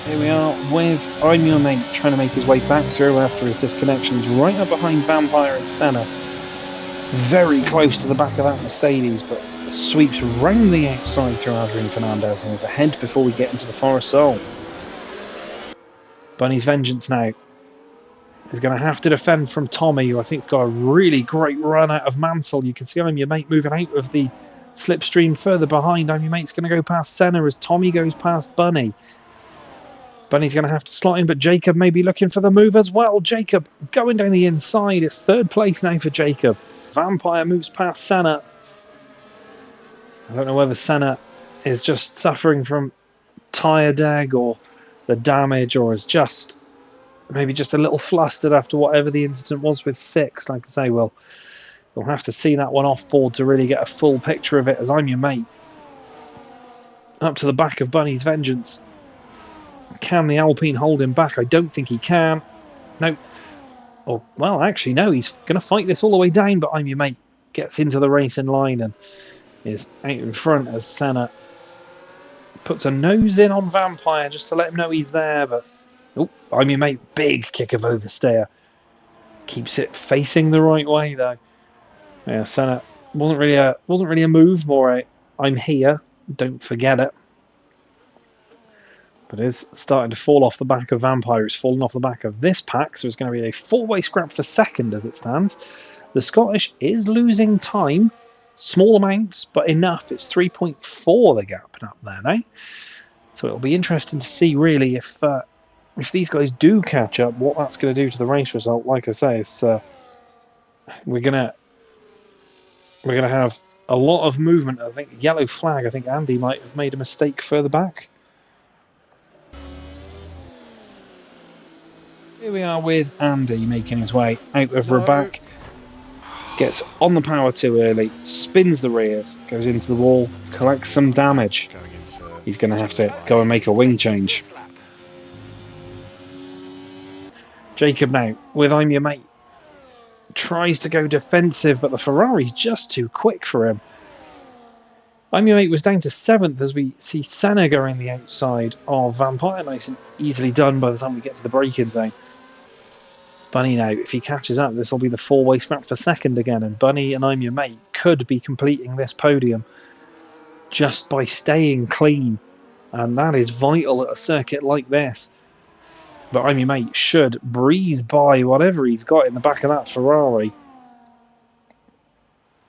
Speaker 1: Here we are with I'm Your Mate trying to make his way back through after his disconnection. He's right up behind Vampire and Senna. Very close to the back of that Mercedes, but sweeps round the outside through Adrian Fernandez and is ahead before we get into the Forest Soul. Bunny's Vengeance now is going to have to defend from Tommy, who I think has got a really great run out of Mansell. You can see I'm Your Mate moving out of the slipstream further behind. I'm Your Mate's going to go past Senna as Tommy goes past Bunny. Bunny's going to have to slot in, but Jacob may be looking for the move as well. Jacob going down the inside. It's third place now for Jacob. Vampire moves past Senna. I don't know whether Senna is just suffering from tyre deg or the damage, or is just maybe just a little flustered after whatever the incident was with Six. Like I say, we'll have to see that one off board to really get a full picture of it as I'm Your Mate up to the back of Bunny's Vengeance. Can the Alpine hold him back? I don't think he can. No. Or, well, actually, no. He's going to fight this all the way down, but I'm Your Mate gets into the racing line and is out in front as Senna puts a nose in on Vampire just to let him know he's there. But, oh, I'm Your Mate. Big kick of oversteer. Keeps it facing the right way, though. Yeah, Senna wasn't really a move. More I'm here. Don't forget it. But is starting to fall off the back of Vampire. It's fallen off the back of this pack, so it's going to be a four-way scrap for second as it stands. The Scottish is losing time. Small amounts, but enough. It's 3.4 the gap up there now. So it'll be interesting to see, really, if these guys do catch up, what that's going to do to the race result. Like I say, it's we're gonna have a lot of movement. I think yellow flag. I think Andy might have made a mistake further back. Here we are with Andy making his way out of Rabac. Gets on the power too early, spins the rears, goes into the wall, collects some damage. He's going to have to go and make a wing change. Jacob now with I'm Your Mate. Tries to go defensive, but the Ferrari's just too quick for him. I'm Your Mate was down to 7th as we see Senna going the outside of Vampire. Nice and easily done by the time we get to the braking zone. Bunny now, if he catches up, this will be the four-way scrap for second again, and Bunny and I'm Your Mate could be completing this podium just by staying clean, and that is vital at a circuit like this. But I'm Your Mate should breeze by whatever he's got in the back of that Ferrari.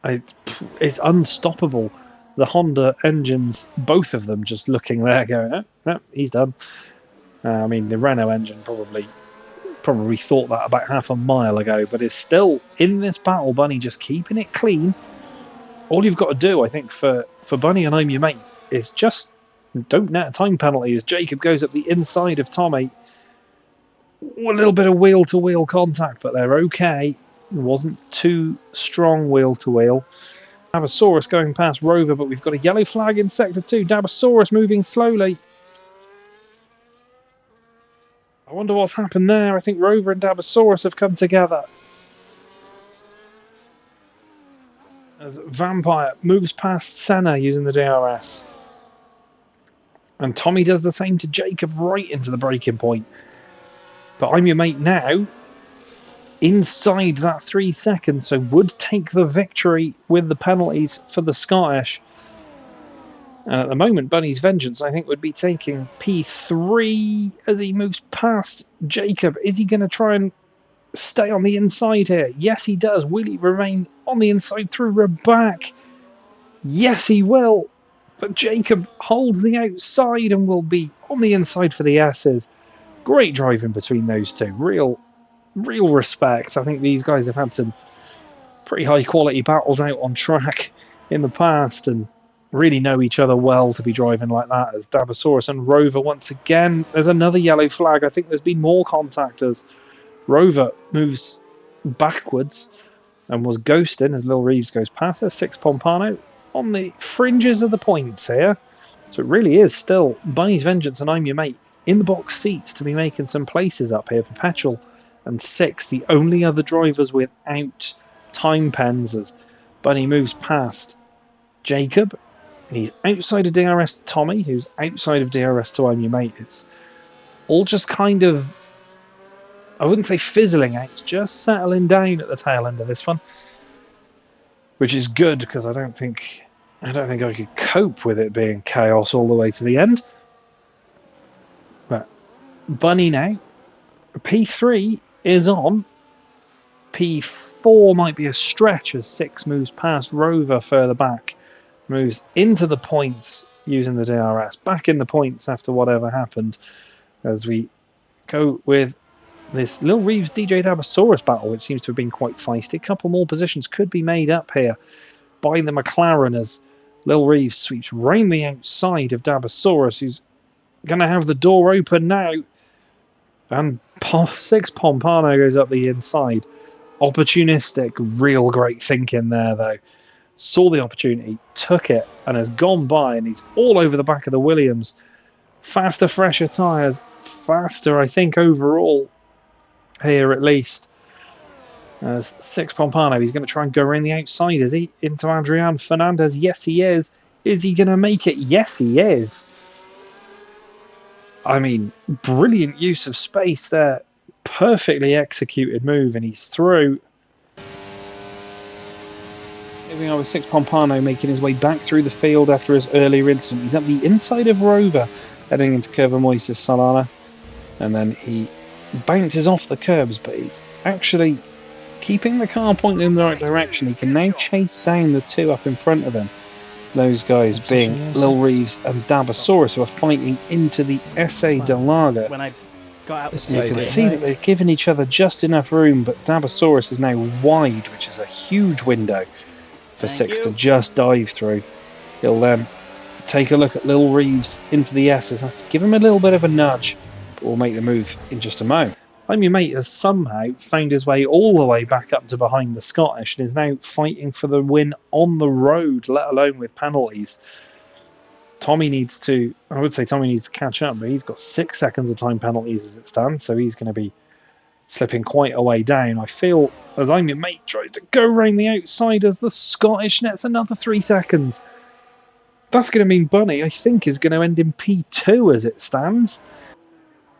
Speaker 1: It's unstoppable. The Honda engines, both of them just looking there going, oh, he's done. I mean, the Renault engine probably thought that about half a mile ago, but it's still in this battle. Bunny just keeping it clean. All you've got to do, I think, for Bunny and I'm Your Mate is just don't net a time penalty as Jacob goes up the inside of Tommy. A little bit of wheel-to-wheel contact, but they're okay. It wasn't too strong wheel-to-wheel. Dabasaurus going past Rover, but we've got a yellow flag in Sector 2. Dabasaurus moving slowly. I wonder what's happened there. I think Rover and Dabasaurus have come together. As Vampire moves past Senna using the DRS. And Tommy does the same to Jacob right into the braking point. But I'm Your Mate now inside that 3 seconds, so would take the victory with the penalties for the Scottish. And at the moment, Bunny's Vengeance, I think, would be taking P3 as he moves past Jacob. Is he going to try and stay on the inside here? Yes, he does. Will he remain on the inside through her back? Yes, he will. But Jacob holds the outside and will be on the inside for the S's. Great driving between those two. Real respect. I think these guys have had some pretty high quality battles out on track in the past and really know each other well to be driving like that. As Dabasaurus and Rover once again, there's another yellow flag. I think there's been more contact as Rover moves backwards and was ghosting as Lil Reeves goes past. There's Six Pompano on the fringes of the points here. So it really is still Bunny's Vengeance and I'm Your Mate in the box seats to be making some places up here. Perpetual and Six, the only other drivers without time pens as Bunny moves past Jacob. He's outside of DRS to Tommy, who's outside of DRS to I'm Your Mate. It's all just kind of, I wouldn't say fizzling out, just settling down at the tail end of this one, which is good because I don't think I could cope with it being chaos all the way to the end. But Bunny now, P3 is on. P4 might be a stretch as Six moves past Rover further back, moves into the points using the DRS, back in the points after whatever happened as we go with this Lil Reeves DJ Dabasaurus battle, which seems to have been quite feisty. A couple more positions could be made up here by the McLaren as Lil Reeves sweeps round the outside of Dabasaurus, who's going to have the door open now. And Six Pompano goes up the inside. Opportunistic, real great thinking there, though. Saw the opportunity, took it, and has gone by, and he's all over the back of the Williams. Faster, fresher tyres. Faster, I think, overall here at least. As Six Pompano, he's going to try and go around the outside, is he? Into Adrian Fernandez. Yes, he is. Is he going to make it? Yes, he is. I mean, brilliant use of space there. Perfectly executed move, and he's through. Moving on with Six Pompano making his way back through the field after his earlier incident. He's up the inside of Rover, heading into Curva Moises Solana. And then he bounces off the curbs, but he's actually keeping the car pointing in the right direction. He can now chase down the two up in front of him. Those guys being Lil Reeves and Dabasaurus, who are fighting into the SA Delaga.
Speaker 6: When I got out
Speaker 1: You can see that they're giving each other just enough room, but Dabasaurus is now wide, which is a huge window for Six to just dive through. He'll then take a look at Lil Reeves into the S's, has to give him a little bit of a nudge, but we'll make the move in just a moment. I'm Your Mate has somehow found his way all the way back up to behind the Scottish and is now fighting for the win on the road, let alone with penalties. Tommy needs to catch up, but he's got 6 seconds of time penalties as it stands, so he's going to be slipping quite a way down. I feel as I'm Your Mate tries to go around the outside as the Scottish nets another 3 seconds. That's going to mean Bunny, I think, is going to end in P2 as it stands.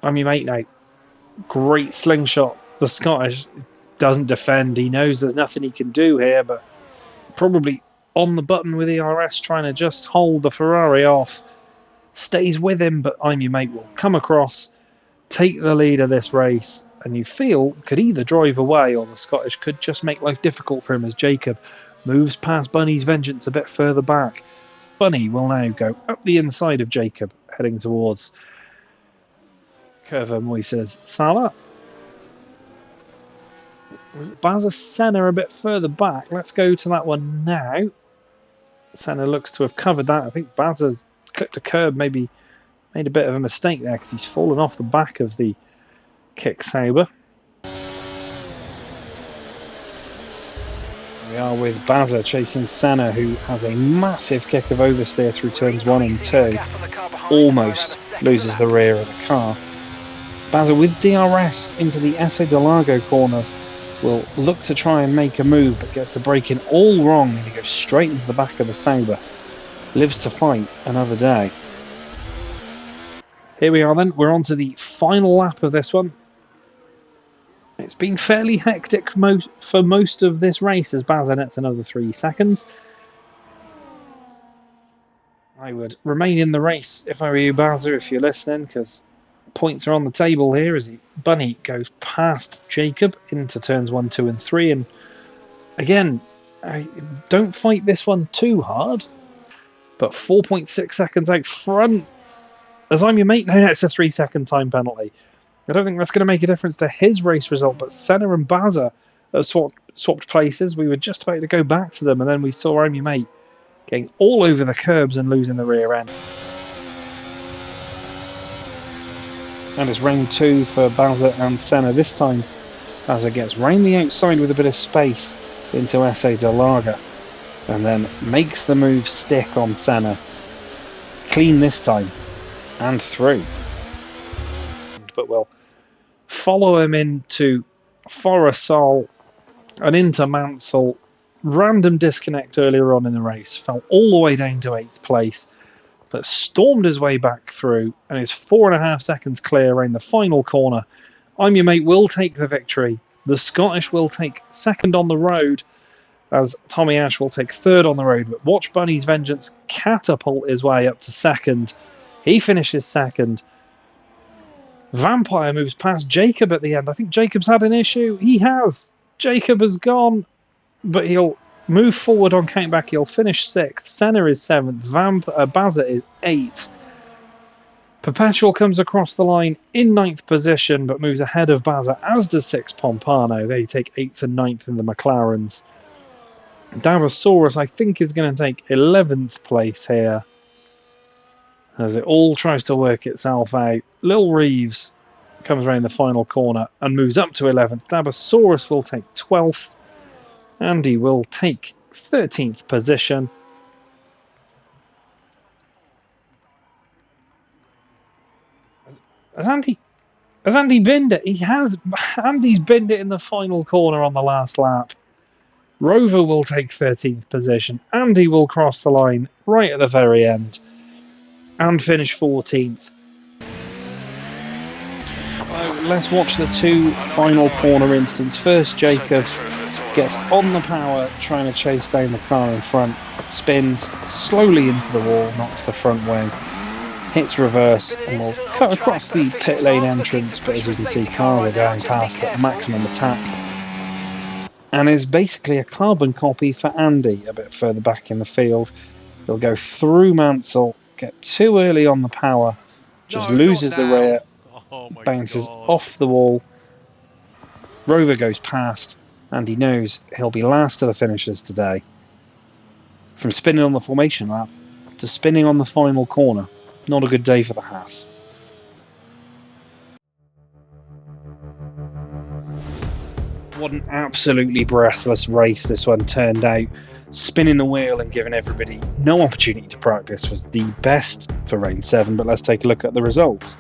Speaker 1: I'm Your Mate now. Great slingshot. The Scottish doesn't defend. He knows there's nothing he can do here, but probably on the button with ERS trying to just hold the Ferrari off. Stays with him, but I'm Your Mate will come across, take the lead of this race, and you feel could either drive away or the Scottish could just make life difficult for him as Jacob moves past Bunny's Vengeance a bit further back. Bunny will now go up the inside of Jacob, heading towards Curva Moises Sala. Baza Senna a bit further back. Let's go to that one now. Senna looks to have covered that. I think Baza's clipped a curb, maybe made a bit of a mistake there because he's fallen off the back of the kick Sauber. We are with Baza chasing Senna, who has a massive kick of oversteer through turns 1 and 2. Almost loses the rear of the car. Baza with DRS into the SA Delago corners will look to try and make a move, but gets the braking all wrong and he goes straight into the back of the Sauber. Lives to fight another day. Here we are then, we're on to the final lap of this one. It's been fairly hectic for most of this race as Baza nets another 3 seconds. I would remain in the race if I were you, Baza, if you're listening, because points are on the table here as Bunny goes past Jacob into turns 1, 2 and 3, and again, don't fight this one too hard, but 4.6 seconds out front. As I'm your mate, now it's a 3-second time penalty. I don't think that's going to make a difference to his race result, but Senna and Baza have swapped places. We were just about to go back to them, and then we saw I'm your mate getting all over the curbs and losing the rear end. And it's round 2 for Baza and Senna. This time, Baza gets round the outside with a bit of space into S8 Lager, and then makes the move stick on Senna. Clean this time, and through. But we'll follow him into Forrestal and into Mansell. Random disconnect earlier on in the race. Fell all the way down to 8th place, but stormed his way back through and is 4.5 seconds clear around the final corner. I'm your mate will take the victory. The Scottish will take 2nd on the road, as Tommy Ash will take 3rd on the road. But watch Bunny's Vengeance catapult his way up to 2nd. He finishes 2nd. Vampire moves past Jacob at the end. I think Jacob's had an issue. He has. Jacob has gone, but he'll move forward on countback. He'll finish 6th. Senna is 7th. Baza is 8th. Perpetual comes across the line in 9th position, but moves ahead of Baza, as does 6 Pompano. They take 8th and 9th in the McLarens. Dabosaurus, I think, is going to take 11th place here, as it all tries to work itself out. Lil Reeves comes around the final corner and moves up to 11th. Dabosaurus will take 12th. Andy will take 13th position. Has Andy binned it? He has. Andy's binned it in the final corner on the last lap. Rover will take 13th position. Andy will cross the line right at the very end and finish 14th. Let's watch the 2 final corner instants. First, Jacob gets on the power, trying to chase down the car in front. Spins slowly into the wall, knocks the front wing, hits reverse, and will cut across the pit lane entrance. But as you can see, cars are going past at maximum attack, and is basically a carbon copy for Andy a bit further back in the field. He'll go through Mansell, get too early on the power, just loses the rear, bounces off the wall. Rover goes past, and he knows he'll be last to the finishers today. From spinning on the formation lap to spinning on the final corner, not a good day for the Haas. What an absolutely breathless race this one turned out. Spinning the wheel and giving everybody no opportunity to practice was the best for round 7, but let's take a look at the results.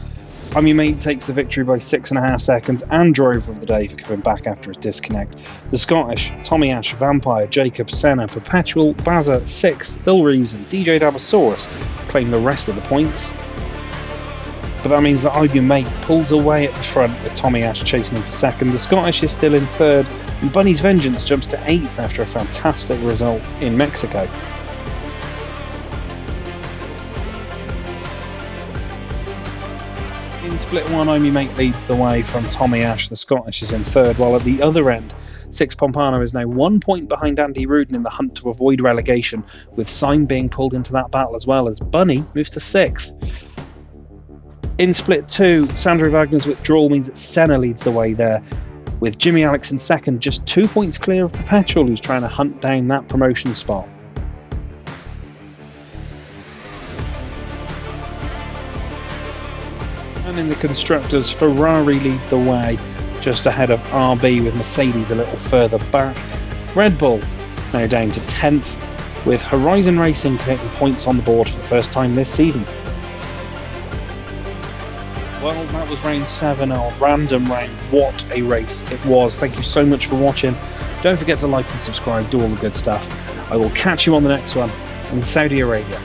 Speaker 1: I'm your mate takes the victory by 6.5 seconds and driver of the day for coming back after his disconnect. The Scottish, Tommy Ash, Vampire, Jacob, Senna, Perpetual, Baza, 6, Bill Reeves and DJ Dabosaurus claim the rest of the points. But that means that I'm your mate pulls away at the front with Tommy Ash chasing him for 2nd. The Scottish is still in 3rd, and Bunny's Vengeance jumps to 8th after a fantastic result in Mexico. In split 1, I'm your mate leads the way from Tommy Ash. The Scottish is in 3rd, while at the other end, 6 Pompano is now 1 point behind Andy Rudin in the hunt to avoid relegation, with Syme being pulled into that battle as well, as Bunny moves to 6th. In split 2, Sandro Wagner's withdrawal means that Senna leads the way there, with Jimmy Alex in 2nd, just 2 points clear of Perpetual, who's trying to hunt down that promotion spot. And in the Constructors, Ferrari lead the way, just ahead of RB, with Mercedes a little further back. Red Bull now down to 10th, with HRZN Racing getting points on the board for the first time this season. Well, that was round 7, our random round. What a race it was. Thank you so much for watching. Don't forget to like and subscribe, do all the good stuff. I will catch you on the next one in Saudi Arabia.